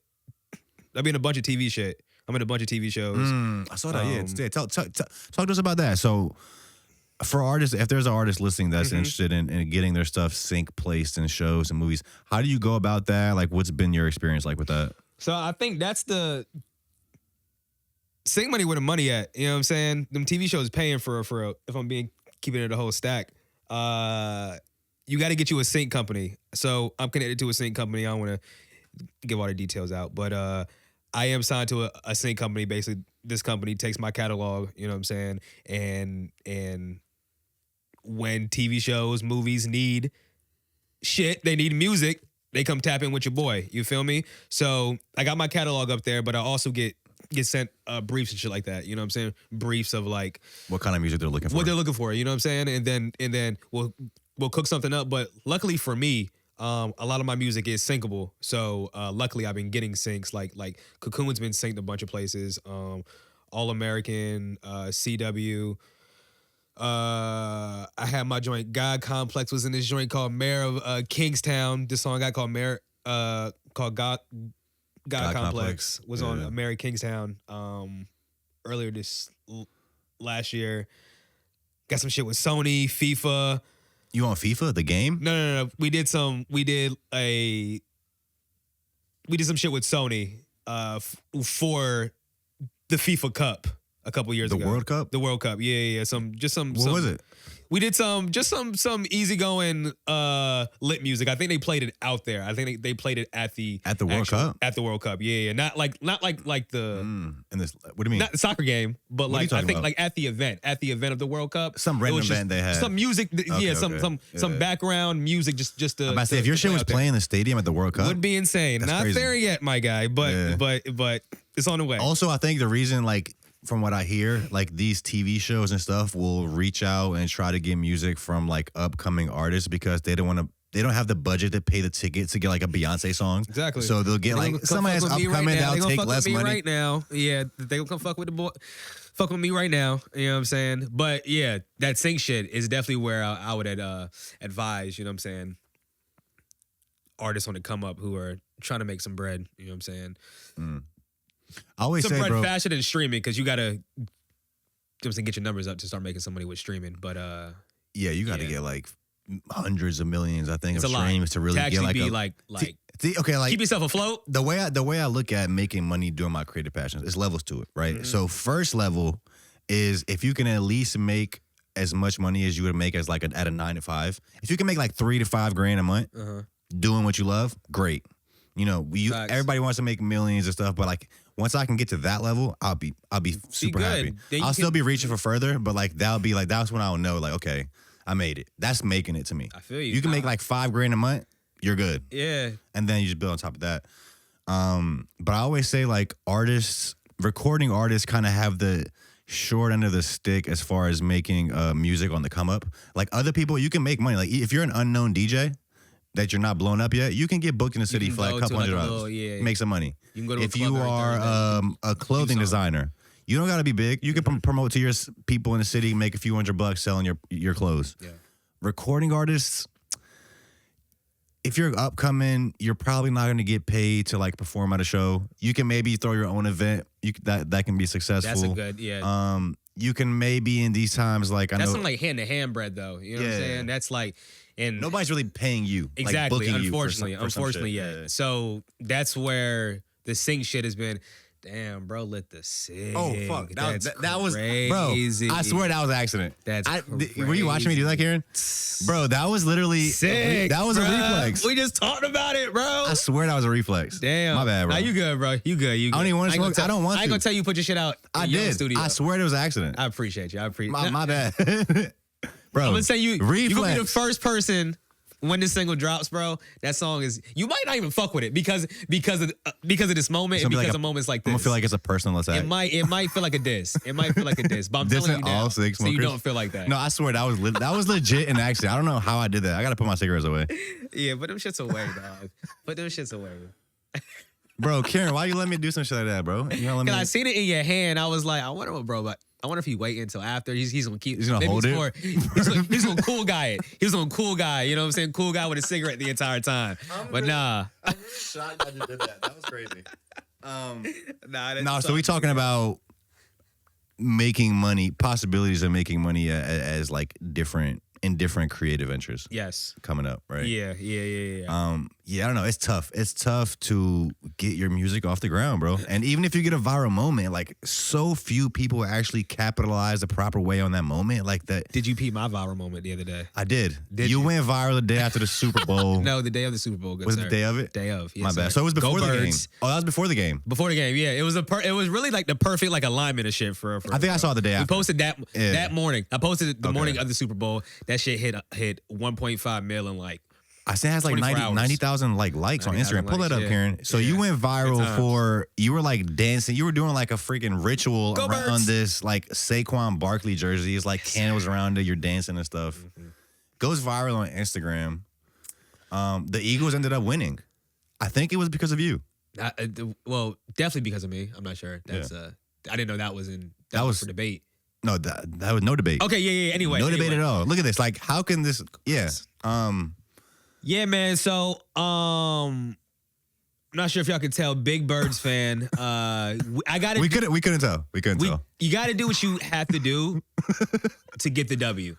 I mean a bunch of TV shit. I'm in a bunch of TV shows. I saw that. Yeah. Talk to us about that. So for artists, if there's an artist listening that's interested in getting their stuff sync placed in shows and movies, how do you go about that? Like, what's been your experience like with that? So I think that's the sync money where the money at. You know what I'm saying? Them TV shows paying for if I'm keeping it a whole stack. You got to get you a sync company. So I'm connected to a sync company. I don't want to give all the details out, but I am signed to a sync company. Basically, this company takes my catalog. You know what I'm saying? And when TV shows, movies need shit, they need music, they come tap in with your boy. You feel me? So I got my catalog up there, but I also get sent briefs and shit like that. You know what I'm saying? Briefs of like what kind of music they're looking for. What they're looking for. You know what I'm saying? And then we'll cook something up. But luckily for me, A lot of my music is syncable. So luckily I've been getting syncs. Like Cocoon's been synced a bunch of places. All American, CW. I had my joint God Complex was in this joint called Mayor of Kingstown. This song I got called Mayor called God Complex was on Mayor of Kingstown earlier last year. Got some shit with Sony, FIFA. You on FIFA, the game? No. We did some shit with Sony for the FIFA Cup a couple years ago. The World Cup? The World Cup. Yeah. What was it? We did some easygoing lit music. I think they played it out there. I think they played it at the World Cup. At the World Cup. Yeah. Not like the And this, what do you mean? not the soccer game, but What are you like I talking think about? like at the event of the World Cup. Some random event they had. Some music. Some background music just to. I'm about to say, if your shit was playing in the stadium at the World Cup, would be insane. That's Not crazy. there yet, my guy, but it's on the way. Also, I think the reason, like, from what I hear, like these TV shows and stuff will reach out and try to get music from like upcoming artists because they don't have the budget to pay the tickets to get like a Beyonce song. Exactly. So they'll get like somebody that's upcoming that'll take less money. Right now, yeah, they gonna come fuck with the boy. Fuck with me right now. You know what I'm saying? But yeah, that sync shit is definitely where I would advise. You know what I'm saying? Artists on the come up who are trying to make some bread. You know what I'm saying? I always Some say, bread bro, faster than streaming because you gotta. You know what I'm saying, get your numbers up to start making some money with streaming. But yeah, you got to get like hundreds of millions, I think, it's of a lot streams to really to get actually like be okay, like keep yourself afloat. the way I look at making money doing my creative passions, it's levels to it, right? So first level is if you can at least make as much money as you would make as like at a 9 to 5. If you can make like $3 to $5 grand a month doing what you love, great. You know, everybody wants to make millions and stuff, but like once I can get to that level, I'll be super happy. I'll still be reaching for further, but like that's when I'll know like, okay, I made it. That's making it to me. I feel you. You can make like $5 grand a month, you're good. Yeah. And then you just build on top of that. But I always say like recording artists kind of have the short end of the stick as far as making music on the come up. Like other people, you can make money. Like if you're an unknown DJ that you're not blown up yet, you can get booked in the city for like a couple $100. Make some money. You can go to if you are a clothing designer, you don't got to be big. You can promote to your people in the city, make a few $100 selling your clothes. Yeah. Recording artists, if you're upcoming, you're probably not going to get paid to like perform at a show. You can maybe throw your own event. That can be successful. That's a good, yeah. You can maybe in these times like that's some like hand to hand bread though. You know what I'm saying? That's like, and nobody's really paying you. Exactly. Like Unfortunately, yeah. So that's where the sync shit has been. Damn, bro, lit the sync. Oh fuck, that was crazy. Bro, I swear that was an accident. That's crazy. Were you watching me do that, Karen? Bro, that was literally sick. That was a reflex. We just talked about it, bro. I swear that was a reflex. Damn, my bad, bro. Nah, you good, bro. You good. I don't even want to smoke. I don't want to. I ain't gonna tell you put your shit out. I did. Studio. I swear it was an accident. I appreciate you. My bad, bro. I'm gonna say you gonna be the first person. When this single drops, bro, that song is, you might not even fuck with it because of this moment and because of moments like this. I'm gonna feel like it's a personal attack. It might feel like a diss. It might feel like a diss. But I'm telling you now, so you don't feel like that. No, I swear that was legit an accident. I don't know how I did that. I gotta put my cigarettes away. Yeah, put them shits away, dog. Put them shits away. Bro, Karen, why you let me do some shit like that, bro? Because I seen it in your hand. I was like, I wonder what, bro, but I wonder if he wait until after. He's gonna keep. He's gonna hold it. He's gonna cool guy it. He was gonna cool guy. You know what I'm saying? Cool guy with a cigarette the entire time. But nah. I'm really shocked I just did that. That was crazy. Nah. So we talking about making money, possibilities of making money as like different creative ventures. Yes. Coming up, right? Yeah. Yeah, I don't know. It's tough. It's tough to get your music off the ground, bro. And even if you get a viral moment, like so few people actually capitalize the proper way on that moment. Like that. Did you peep my viral moment the other day? I did. You went viral the day after the Super Bowl. No, the day of the Super Bowl. Was it the day of it? Day of. Yes, my bad. Sir. So it was before the game. Oh, that was before the game. Before the game, yeah. It was it was really like the perfect like alignment of shit for I think I saw the day after. We posted that morning. I posted it the morning of the Super Bowl. That shit hit 1.5 million like. I say it has like 90,000 like likes on Instagram. Pull that up, Karen. So you went viral you were like dancing. You were doing like a freaking ritual on this like Saquon Barkley jersey. It's like candles around it. You're dancing and stuff. Goes viral on Instagram. The Eagles ended up winning. I think it was because of you. Well, definitely because of me. I'm not sure. That's I didn't know that was for debate. No, that was no debate. Okay, yeah. Anyway, no debate at all. Look at this. Like, how can this? Yeah. Yeah, man. So, I'm not sure if y'all could tell. Big Birds fan. I got it. We couldn't tell. You got to do what you have to do to get the W.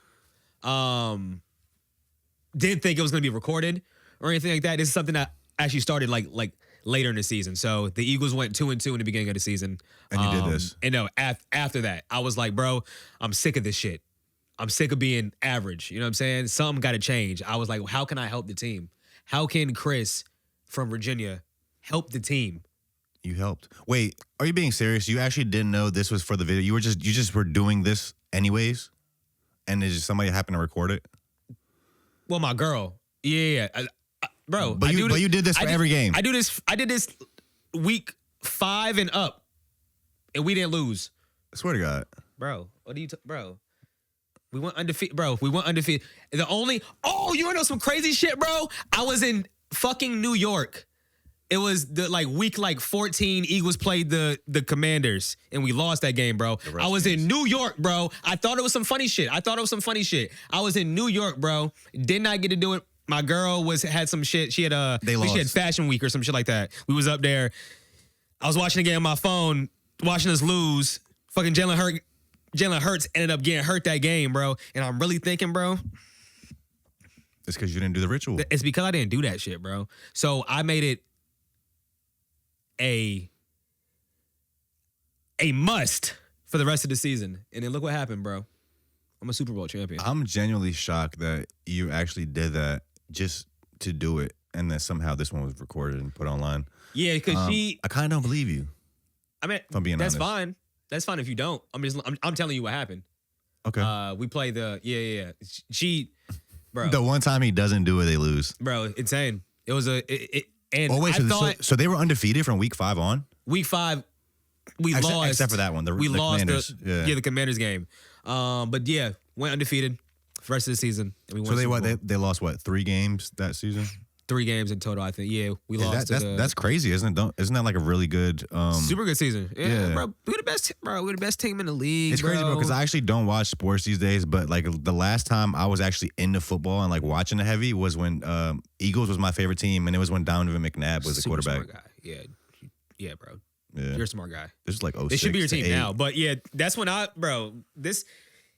Didn't think it was going to be recorded or anything like that. This is something that actually started like later in the season. So the Eagles went 2-2 in the beginning of the season. And you did this. And no, after that, I was like, bro, I'm sick of this shit. I'm sick of being average. You know what I'm saying? Something got to change. I was like, how can I help the team? How can Kris from Virginia help the team? You helped. Wait, are you being serious? You actually didn't know this was for the video? You just were doing this anyways? And is just somebody happened to record it? Well, my girl. Yeah. Bro, but you did this for every game. I did this week 5 and up, and we didn't lose. I swear to God, bro. What are you, bro? We went undefeated, bro. We went undefeated. You wanna know some crazy shit, bro? I was in fucking New York. It was the week 14. Eagles played the Commanders, and we lost that game, bro. I was in New York, bro. I thought it was some funny shit. I was in New York, bro. Did not get to do it. My girl had some shit. She had she had Fashion Week or some shit like that. We was up there. I was watching the game on my phone, watching us lose. Fucking Jalen Hurts ended up getting hurt that game, bro. And I'm really thinking, bro, it's because you didn't do the ritual. It's because I didn't do that shit, bro. So I made it a must for the rest of the season. And then look what happened, bro. I'm a Super Bowl champion. I'm genuinely shocked that you actually did that just to do it, and that somehow this one was recorded and put online. Yeah, because I kind of don't believe you. I mean, if I'm being honest. Fine. That's fine if you don't. I'm telling you what happened. Okay. We played She, bro. The one time he doesn't do it, they lose. Bro, insane. It was and so they were undefeated from week 5 on? Week 5, we lost. Except for that one. The Commanders. The Commanders game. But yeah, went undefeated for the rest of the season. And we won they lost 3 games that season? 3 games in total, I think. Yeah, we lost. That's crazy, isn't it? Isn't that like a really good super good season? Yeah, bro. We're the best team in the league. It's crazy, bro, because I actually don't watch sports these days, but like the last time I was actually into football and like watching the heavy was when Eagles was my favorite team, and it was when Donovan McNabb was the quarterback. Smart guy. Yeah, bro. Yeah. You're a smart guy. This is like 06 It should be your team 8. now. But yeah, that's when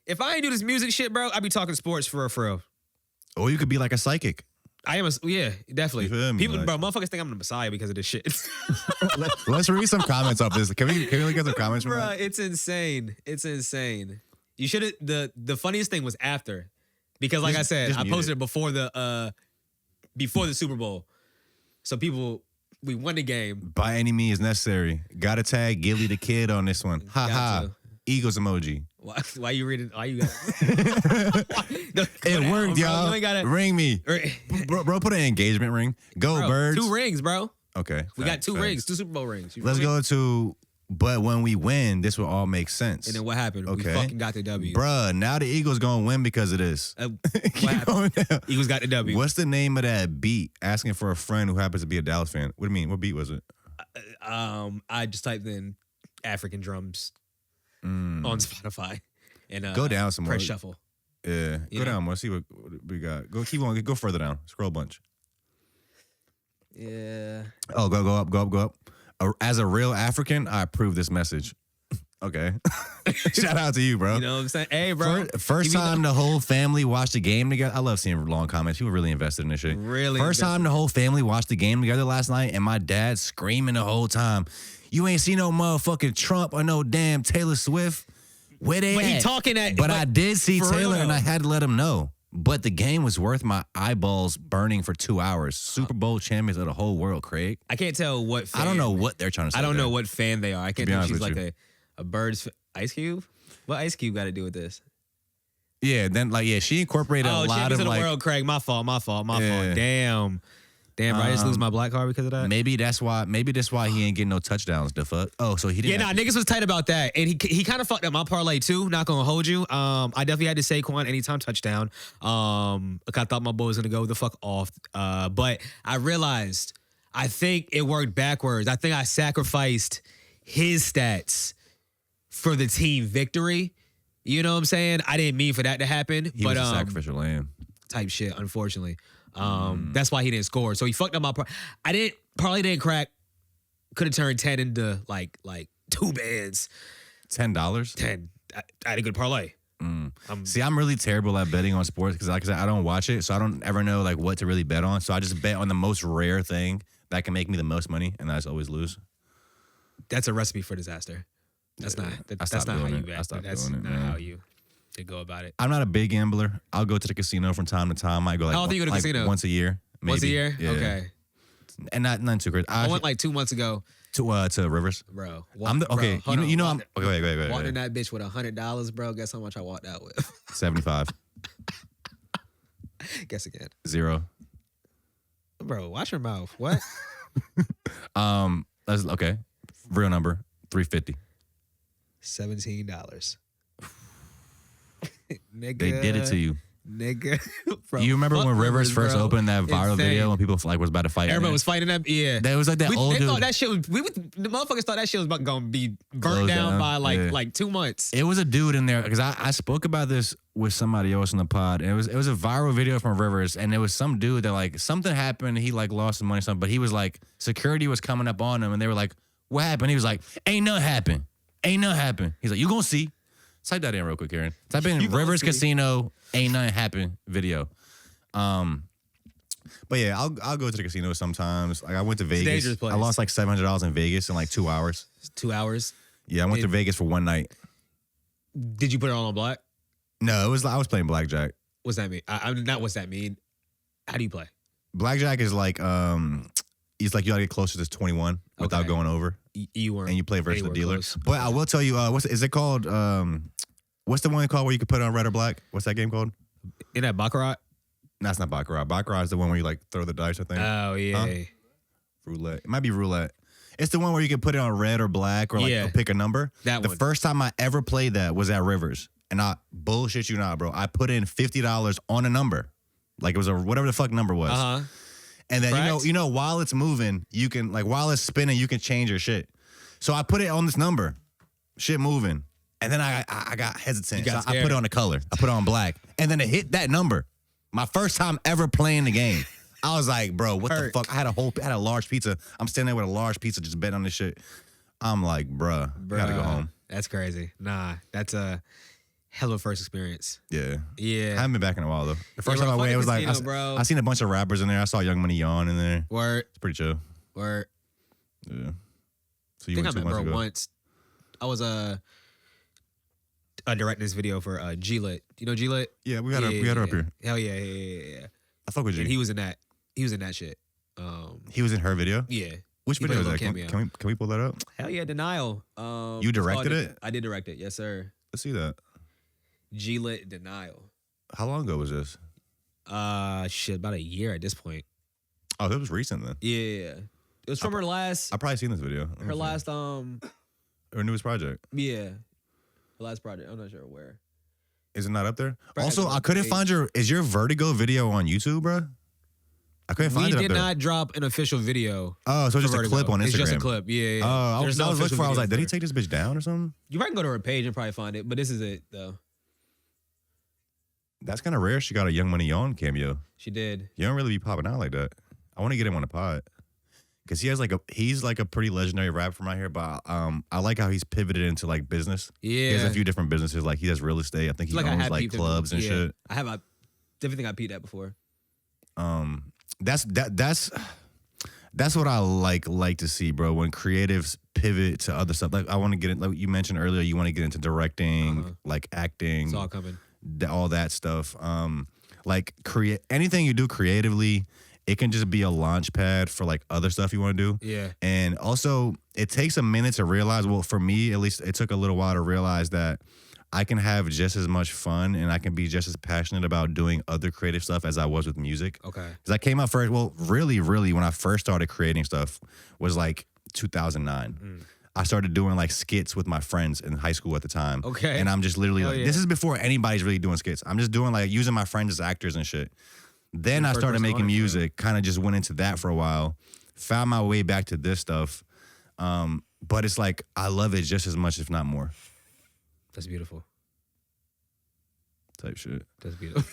if I ain't do this music shit, bro, I'd be talking sports for real. Or you could be like a psychic. I am definitely. You feel me? People, bro, motherfuckers think I'm the Messiah because of this shit. Let's read some comments off this. Can we look at some comments from bro, that? it's insane. You should have the funniest thing was after. Because like I said, I posted it before the Super Bowl. So we won the game. By any means necessary. Gotta tag Gilly the Kid on this one. Ha ha. Eagles emoji. Why you reading? Why you got it worked, y'all. Ring me. Bro, put an engagement ring. Go, bro, Birds. 2 rings, bro. Okay. We got 2 rings, 2 Super Bowl rings. Let's go to, but when we win, this will all make sense. And then what happened? Okay. We fucking got the W. Bruh, now the Eagles gonna win because of this. What happened? Eagles got the W. What's the name of that beat? Asking for a friend who happens to be a Dallas fan. What do you mean? What beat was it? I just typed in African drums on Spotify. And go down some more. Press shuffle. Yeah. Go down more. See what we got. Keep on. Go further down. Scroll a bunch. Yeah. Oh, go up. As a real African, I approve this message. Okay. Shout out to you, bro. You know what I'm saying? Hey, bro. First time the whole family watched the game together. I love seeing long comments. You were really invested in this shit. Really? First time the whole family watched the game together last night, and my dad screaming the whole time, "You ain't seen no motherfucking Trump or no damn Taylor Swift." Where they but at? He talking at. But I did see Taylor, and I had to let him know. But the game was worth my eyeballs burning for 2 hours. Super Bowl champions of the whole world, Craig. I can't tell what fan. I don't know what they're trying to say. I don't know what fan they are. I can't tell if she's like you. a Bird's Ice Cube. What Ice Cube got to do with this? Yeah, then she incorporated a lot of champions of the world, Craig. My fault. Damn. Damn, right. I just lose my black card because of that. Maybe that's why he ain't getting no touchdowns. The fuck. Oh, so he didn't. Yeah, niggas was tight about that, and he kind of fucked up my parlay too. Not gonna hold you. I definitely had to Saquon anytime touchdown. Like I thought my boy was gonna go the fuck off. But I realized I think it worked backwards. I think I sacrificed his stats for the team victory. You know what I'm saying? I didn't mean for that to happen. He was a sacrificial lamb type shit. Unfortunately. That's why he didn't score. So he fucked up my parlay didn't crack. Could have turned 10 into like 2 bands. $10? 10. I had a good parlay. See, I'm really terrible at betting on sports because, like I said, I don't watch it, so I don't ever know like what to really bet on. So I just bet on the most rare thing that can make me the most money, and I just always lose. That's a recipe for disaster. That's not how you bet. That's not how you go about it. I'm not a big gambler. I'll go to the casino from time to time. I go like, how often you go to the casino? Once a year. Maybe. Once a year? Yeah. Okay. And not too crazy. I went like 2 months ago. To Rivers. Bro. Okay. Go ahead. Walked in that bitch with $100, bro. Guess how much I walked out with? 75. Guess again. 0. Bro, watch your mouth. What? That's okay. Real number. 350. $17. Nigga. They did it to you. Nigga. Bro, you remember when Rivers first opened that viral Insane. video when people like was about to fight? Everybody was fighting that. Yeah. That was like that old they dude. Thought that shit was, the motherfuckers thought that shit was about gonna be burnt down by like 2 months. It was a dude in there because I spoke about this with somebody else in the pod. And it was a viral video from Rivers, and it was some dude that like something happened. He like lost some money or something, but he was like security was coming up on him, and they were like, "What happened?" He was like, "Ain't nothing happened. Ain't nothing happened." He's like, "You gonna see." Type that in real quick, Karen. Type in Rivers Casino, ain't nothing happen video. But yeah, I'll go to the casino sometimes. Like I went to Vegas. Dangerous place. I lost like $700 in Vegas in like 2 hours. 2 hours? Yeah, I went to Vegas for one night. Did you put it all on black? No, I was playing blackjack. What's that mean? Not what's that mean. How do you play? Blackjack is like it's like you gotta get closer to 21 without going over. You weren't. And you play versus the dealer. Close. But I will tell you, is it called? What's the one called where you can put it on red or black? What's that game called? In that Baccarat? No, it's not Baccarat. Baccarat is the one where you like throw the dice, I think. Oh, yeah. Huh? Roulette. It might be roulette. It's the one where you can put it on red or black or like pick a number. The first time I ever played that was at Rivers. And I bullshit you not, bro. I put in $50 on a number. Like it was whatever the fuck number was. Uh-huh. And then you know, while it's moving, you can like while it's spinning, you can change your shit. So I put it on this number, shit moving. And then I got hesitant. So I put it on the color. I put it on black. And then it hit that number. My first time ever playing the game. I was like, bro, what the fuck? I had a large pizza. I'm standing there with a large pizza just betting on this shit. I'm like, bruh, I gotta go home. That's crazy. Nah, that's a hell of a first experience. Yeah. Yeah. I haven't been back in a while, though. The first time I went, it was like, I seen a bunch of rappers in there. I saw Young Money Yawn in there. Word. It's pretty chill. Word. Yeah. So you I think went I 2 met months bro ago. once. I was directing this video for G-Lit. You know G-Lit? Yeah, we had her up here. Hell yeah. I fuck with you. And he was in that. He was in that shit. He was in her video? Yeah. Which video is that? Can we pull that up? Hell yeah, Denial. You directed it? I did direct it. Yes, sir. Let's see that. G-Lit Denial. How long ago was this? Shit, about a year at this point. Oh, that was recent then. Yeah. It was from her last. I've probably seen this video. Her last her newest project. Yeah. Her last project. I'm not sure where. Is it not up there? Probably Also, I couldn't find is your Vertigo video on YouTube, bro? I couldn't find it up there. We did not drop an official video. Oh, so it's just Vertigo. a clip on Instagram. It's just a clip. Yeah. Oh, I was looking for. I was like, did he take this bitch down or something? You might go to her page and probably find it, but this is it though. That's kind of rare. She got a Young Money Yawn cameo. She did. You don't really be popping out like that. I want to get him on the pod because he's like a pretty legendary rapper from out here. But I like how he's pivoted into like business. Yeah, he has a few different businesses. Like he does real estate. I think he owns like clubs and shit. I definitely think I peeped that before. That's what I like to see, bro. When creatives pivot to other stuff. Like I want to get in. Like you mentioned earlier, you want to get into directing, like acting. It's all coming. All that stuff. Like anything you do creatively, it can just be a launch pad for like other stuff you want to do. Yeah. And also it takes a minute to realize, well, for me at least, it took a little while to realize that I can have just as much fun and I can be just as passionate about doing other creative stuff as I was with music. Okay. Because I came out first, well, really, when I first started creating stuff was like 2009. I started doing like skits with my friends in high school at the time. Okay. And I'm just literally this is before anybody's really doing skits. I'm just doing like using my friends as actors and shit. Then I started making music, kind of just went into that for a while, found my way back to this stuff. But it's like, I love it just as much, if not more. That's beautiful. Type shit. That's beautiful.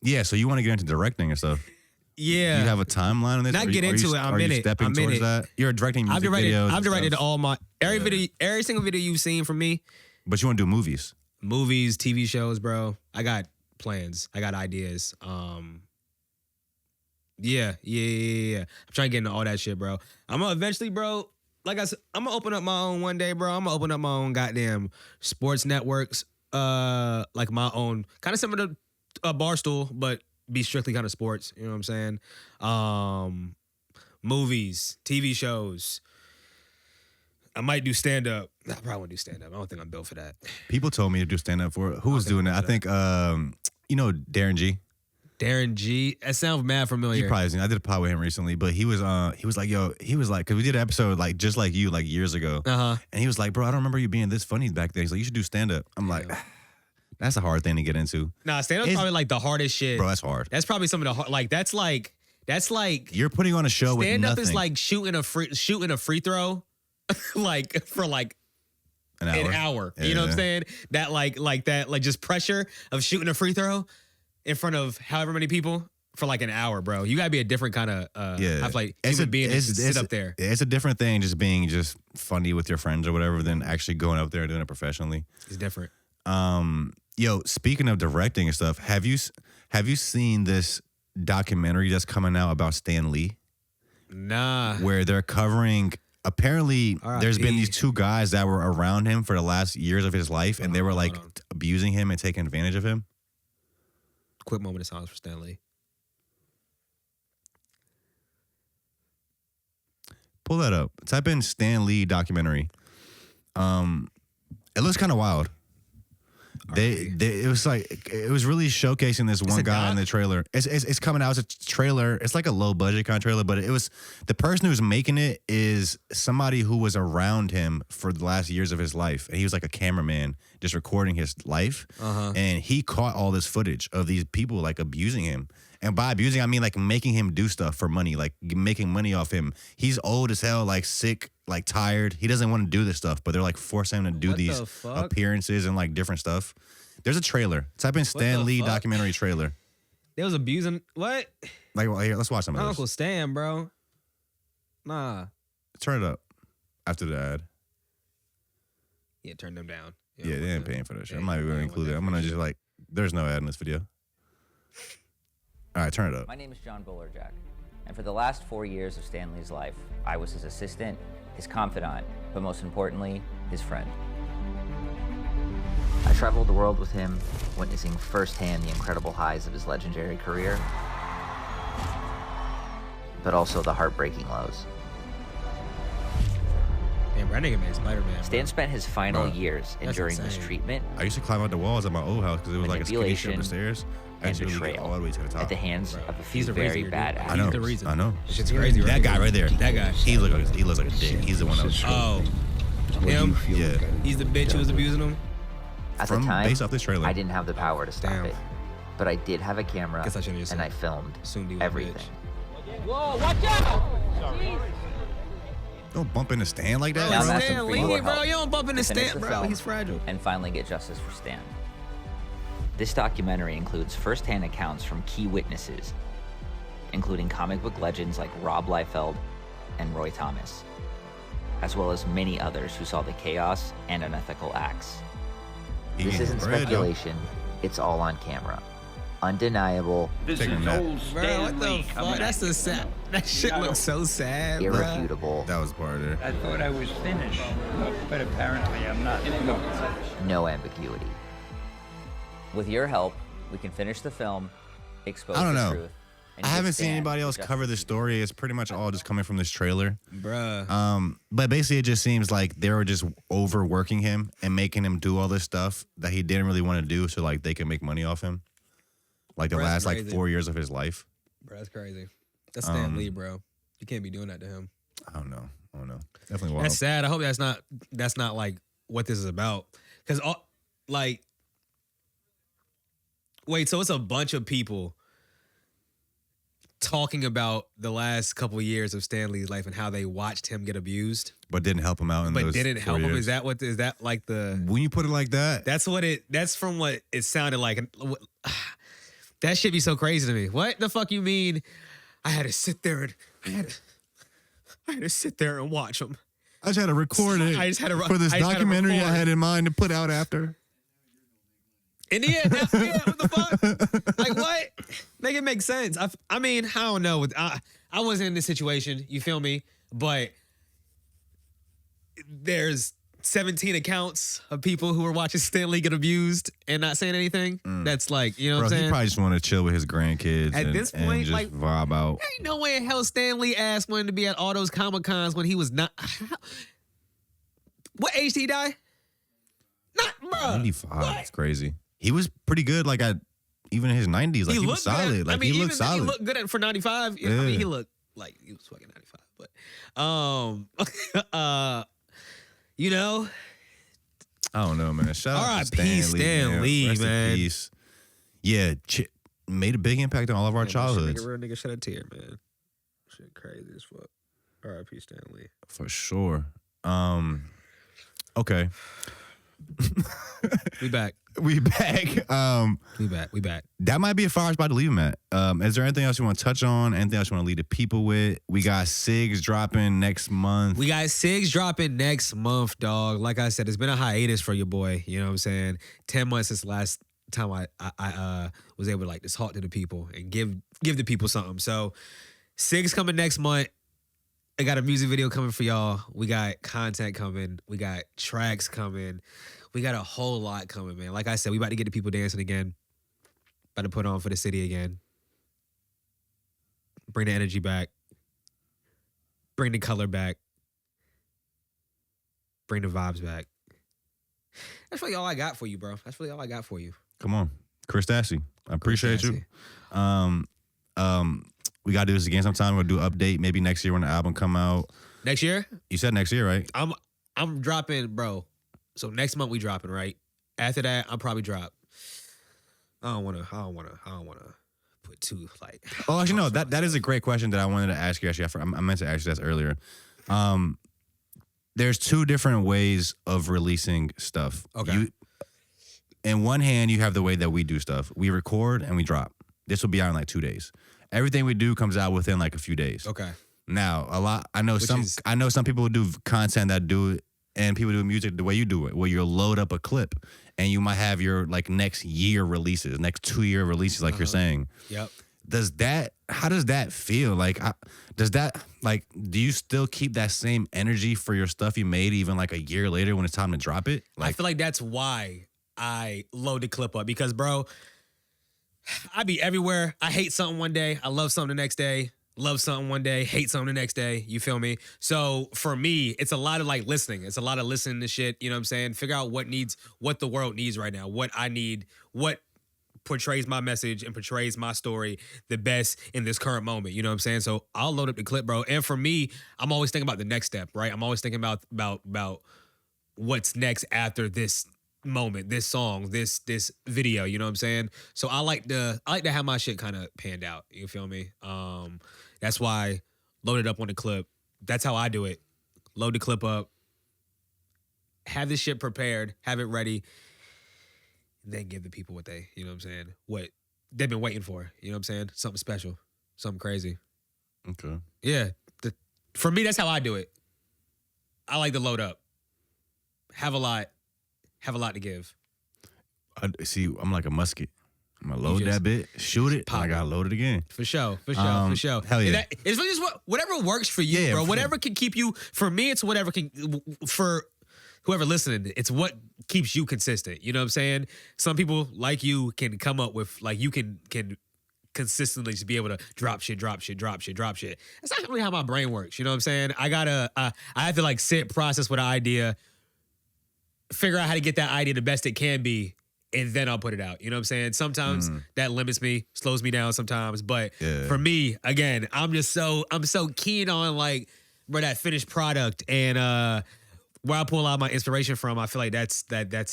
Yeah, so you want to get into directing and stuff. Yeah. You have a timeline on this? Not get into it. I'm in it. Stepping towards that? You're directing music videos. I've directed all my every single video you've seen from me. But you want to do movies? Movies, TV shows, bro. I got plans. I got ideas. Yeah. I'm trying to get into all that shit, bro. I'm gonna eventually, bro. Like I said, I'm gonna open up my own one day, bro. I'm gonna open up my own goddamn sports networks. Like my own, kind of similar to a Barstool, but be strictly kind of sports. You know what I'm saying? Movies, TV shows. I might do stand up. I probably won't do stand up. I don't think I'm built for that. People told me to do stand up for it. Who was doing that? I think you know Darren G. Darren G. That sounds mad familiar. You probably seen. I did a pod with him recently, but he was like, because we did an episode like just like you like years ago, and he was like, bro, I don't remember you being this funny back then. He's like, you should do stand up. I'm like, that's a hard thing to get into. Nah, stand up's probably like the hardest shit, bro. That's hard. That's probably some of the hard. Like that's like you're putting on a show with nothing. Stand up is like shooting a free throw, like for like an hour. Yeah. You know what I'm saying? That like that like just pressure of shooting a free throw in front of however many people for like an hour, bro. You gotta be a different kind of human being to sit up there. It's a different thing just being just funny with your friends or whatever than actually going up there and doing it professionally. It's different. Yo, speaking of directing and stuff, have you seen this documentary that's coming out about Stan Lee? Nah. Where they're covering. Apparently, there's been these two guys that were around him for the last years of his life, and they were like abusing him and taking advantage of him. Quick moment of silence for Stan Lee. Pull that up. Type in Stan Lee documentary. It looks kind of wild. It was really showcasing this one guy in the trailer. It's coming out as a trailer. It's like a low budget kind of trailer, but it was the person who's making it is somebody who was around him for the last years of his life, and he was like a cameraman just recording his life. And he caught all this footage of these people like abusing him. And by abusing, I mean like making him do stuff for money, like making money off him. He's old as hell, like sick, like tired. He doesn't want to do this stuff, but they're like forcing him to do these appearances and like different stuff. There's a trailer. Type in Stan Lee documentary trailer. They was abusing what? Like, well, here, let's watch some of this. Uncle Stan, bro. Nah. Turn it up after the ad. Yeah, turn them down. Yeah, they ain't paying for that shit. I'm not even going to include it. I'm going to just like, there's no ad in this video. All right, turn it up. My name is John Bolerjack, and for the last 4 years of Stan Lee's life, I was his assistant, his confidant, but most importantly, his friend. I traveled the world with him, witnessing firsthand the incredible highs of his legendary career, but also the heartbreaking lows. Damn, that nigga made Spider-Man. Stan spent his final years enduring mistreatment. I used to climb out the walls at my old house because it was like a skinny shit up the stairs. And betrayal all the way to the top. at the hands of a few very bad actors. I know. He's the reason. I know. Shit's crazy. That guy right there. That guy. He looks like a dick. He's the one that was. Him? Yeah. He's the bitch who was abusing him. At the time, based off this trailer, I didn't have the power to stop it, but I did have a camera, and I filmed everything. Whoa, watch out! Don't bump in the stand like that. Now I'm bro. asking for your bro. help You don't bump in the to finish stand, bro. film He's fragile. And finally get justice for Stan. This documentary includes first-hand accounts from key witnesses, including comic book legends like Rob Liefeld and Roy Thomas, as well as many others who saw the chaos and unethical acts. This isn't speculation, it's all on camera. Undeniable. This is old Bro, what the Lee fuck? coming That's at the sad. That shit looks so sad, bro. Irrefutable. That was part of it. I thought I was finished, but apparently I'm not. No ambiguity. With your help, we can finish the film, expose I don't the know. truth, and I his haven't seen stand anybody for else justice. cover this story. It's pretty much all just coming from this trailer. Bruh. But basically, it just seems like they were just overworking him and making him do all this stuff that he didn't really want to do, so like they could make money off him. Like the Bruh, last that's like crazy. 4 years of his life. Bro, that's crazy. That's Stan Lee, bro. You can't be doing that to him. I don't know. Definitely wild. That's sad. I hope that's not like what this is about. Because wait, so it's a bunch of people talking about the last couple of years of Stan Lee's life and how they watched him get abused, But didn't help him out in but those didn't 4 help him. years. Is that like the? When you put it like that, That's from what it sounded like. That shit be so crazy to me. What the fuck you mean? I had to sit there and I had to sit there and watch him. I just had to record it I just had to for this I just had to documentary I record. had in mind to put out after. In the end, what the fuck? Like what? Make it make sense. I mean, I don't know. I wasn't in this situation. You feel me? But there's 17 accounts of people who are watching Stan Lee get abused and not saying anything. That's like, you know Bro, what I'm he saying? probably just want to chill with his grandkids At and, this and point, just like- vibe out. Ain't no way in hell Stan Lee ass wanted to be at all those Comic Cons when he was not. What age did he die? Not, bro. 95. It's crazy. He was pretty good, like at even in his 90s. Like he was looked solid. good. Like I mean, he looked even solid. He looked good for 95. I Yeah. mean, he looked like he was fucking 95. But, you know, I don't know, man. Shout out to R.I.P. Stan Lee, Stan Lee, Rest in man. peace. Yeah, made a big impact on all of our childhoods. Real nigga shed a tear, man. Shit crazy as fuck. R.I.P. Stan Lee. For sure. Okay. We back. We back. We back. That might be a fire spot to leave him at. Is there anything else you want to touch on? Anything else you want to lead the people with? We got SIGs dropping next month. We got SIGs dropping next month, dog. Like I said, it's been a hiatus for your boy. You know what I'm saying? 10 months since the last time I was able to like just talk to the people and give the people something. So SIGs coming next month. I got a music video coming for y'all. We got content coming. We got tracks coming. We got a whole lot coming, man. Like I said, we about to get the people dancing again. About to put on for the city again. Bring the energy back. Bring the color back. Bring the vibes back. That's really all I got for you, bro. That's really all I got for you. Come on. Kris Stasse. I appreciate you. Stasse. We got to do this again sometime. We'll do an update maybe next year when the album come out. Next year, You said next year, right? I'm dropping, bro. So next month we dropping, right? After that, I'll probably drop. I don't wanna put two like. Oh, actually, no. That is a great question that I wanted to ask you. Actually, I meant to ask you that earlier. There's two different ways of releasing stuff. Okay. In one hand, you have the way that we do stuff. We record and we drop. This will be out in like 2 days. Everything we do comes out within like a few days. Okay. Now, I know Which some is- people do content that do it, and people do music the way you do it, where you'll load up a clip and you might have your like next year releases, next 2 year releases, like you're saying. Yep. How does that feel? Like, do you still keep that same energy for your stuff you made even like a year later when it's time to drop it? I feel like that's why I load the clip up because, bro, I be everywhere. I hate something one day. I love something the next day. Love something one day. Hate something the next day. You feel me? So for me, it's a lot of like listening. It's a lot of listening to shit. You know what I'm saying? Figure out what the world needs right now. What I need. What portrays my message and portrays my story the best in this current moment. You know what I'm saying? So I'll load up the clip, bro. And for me, I'm always thinking about the next step, right? I'm always thinking about what's next after this moment, this song, this video, you know what I'm saying? So I like to have my shit kind of panned out. You feel me? That's why load it up on the clip. That's how I do it. Load the clip up, have this shit prepared, have it ready, then give the people what they, you know what I'm saying? What they've been waiting for. You know what I'm saying? Something special, something crazy. Okay. Yeah. For me, that's how I do it. I like to load up. Have a lot to give. I'm like a musket. I'm gonna load just- that bit, shoot it, and pop I gotta it. load it again. For sure. For Hell yeah. And it's really just whatever works for you, Yeah, bro. for- Whatever can keep you. For me, it's whatever can. For whoever listening, it's what keeps you consistent. You know what I'm saying? Some people like you can come up with like you can consistently just be able to drop shit. That's not really how my brain works. You know what I'm saying? I have to like sit, process with an idea, figure out how to get that idea the best it can be, and then I'll put it out. You know what I'm saying? Sometimes that limits me, slows me down sometimes. But for me, again, I'm so keen on like, bro, that finished product and where I pull a lot of my inspiration from. I feel like that's that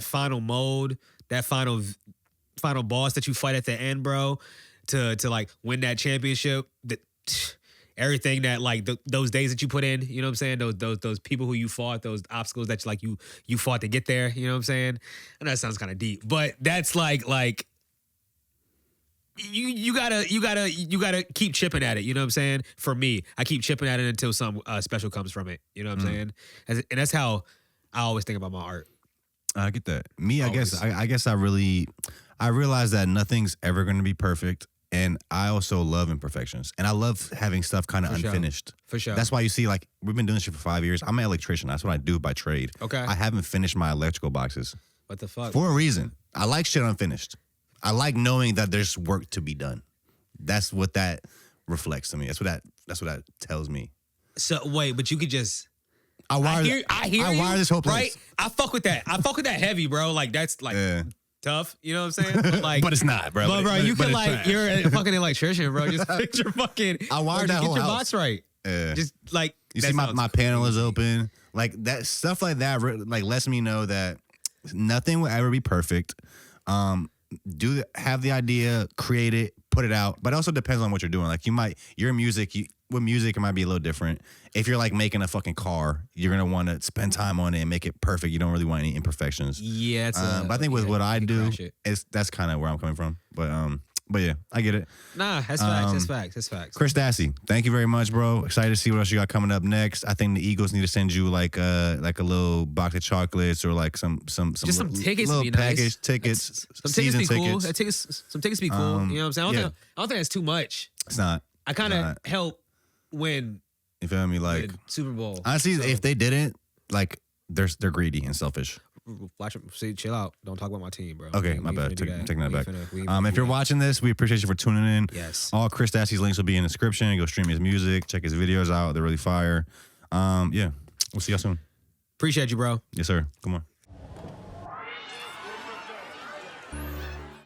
final mode, that final boss that you fight at the end, bro, to like win that championship. Everything that like those days that you put in, you know what I'm saying? Those people who you fought, those obstacles that like you fought to get there, you know what I'm saying? And that sounds kind of deep, but that's like you gotta keep chipping at it, you know what I'm saying? For me, I keep chipping at it until something special comes from it, you know what I'm saying? And that's how I always think about my art. I get that. Me, I guess I realize that nothing's ever going to be perfect. And I also love imperfections. And I love having stuff kind of unfinished. For sure. That's why you see, like, we've been doing this shit for 5 years. I'm an electrician. That's what I do by trade. Okay. I haven't finished my electrical boxes. What the fuck? For a reason. I like shit unfinished. I like knowing that there's work to be done. That's what that reflects to me. That's what that tells me. So wait, but you could just I wire this whole place. Right? I fuck with that. I fuck with that heavy, bro. Like that's like tough. You know what I'm saying? But, like, but it's not, bro. But bro, you but can it's like trash. you're a fucking electrician, bro. Just fix your fucking. I wired that get whole your house. box right. Yeah. Just like you see my panel is open. Like that stuff like that like lets me know that nothing will ever be perfect. Have the idea, create it, put it out. But it also depends on what you're doing. Like with music, it might be a little different. If you're like making a fucking car, you're gonna want to spend time on it and make it perfect. You don't really want any imperfections. Yeah, but I think with what I do, that's kind of where I'm coming from. But yeah, I get it. Nah, that's facts. That's facts. Kris Stasse, thank you very much, bro. Excited to see what else you got coming up next. I think the Eagles need to send you like a little box of chocolates or like some tickets, little be package nice. tickets, Some season tickets be cool. tickets. Some tickets be cool. You know what I'm saying? I don't think that's too much. It's not. I kind of help win. You feel me? Like Super Bowl. Honestly, if they didn't, like they're greedy and selfish. Watch it. See, chill out. Don't talk about my team, bro. Okay, my bad. Taking that back. If you're watching. watching this, we appreciate you for tuning in. Yes. All Kris Stasse's links will be in the description. Go stream his music. Check his videos out. They're really fire. Yeah. We'll see y'all soon. Appreciate you, bro. Yes, sir. Come on.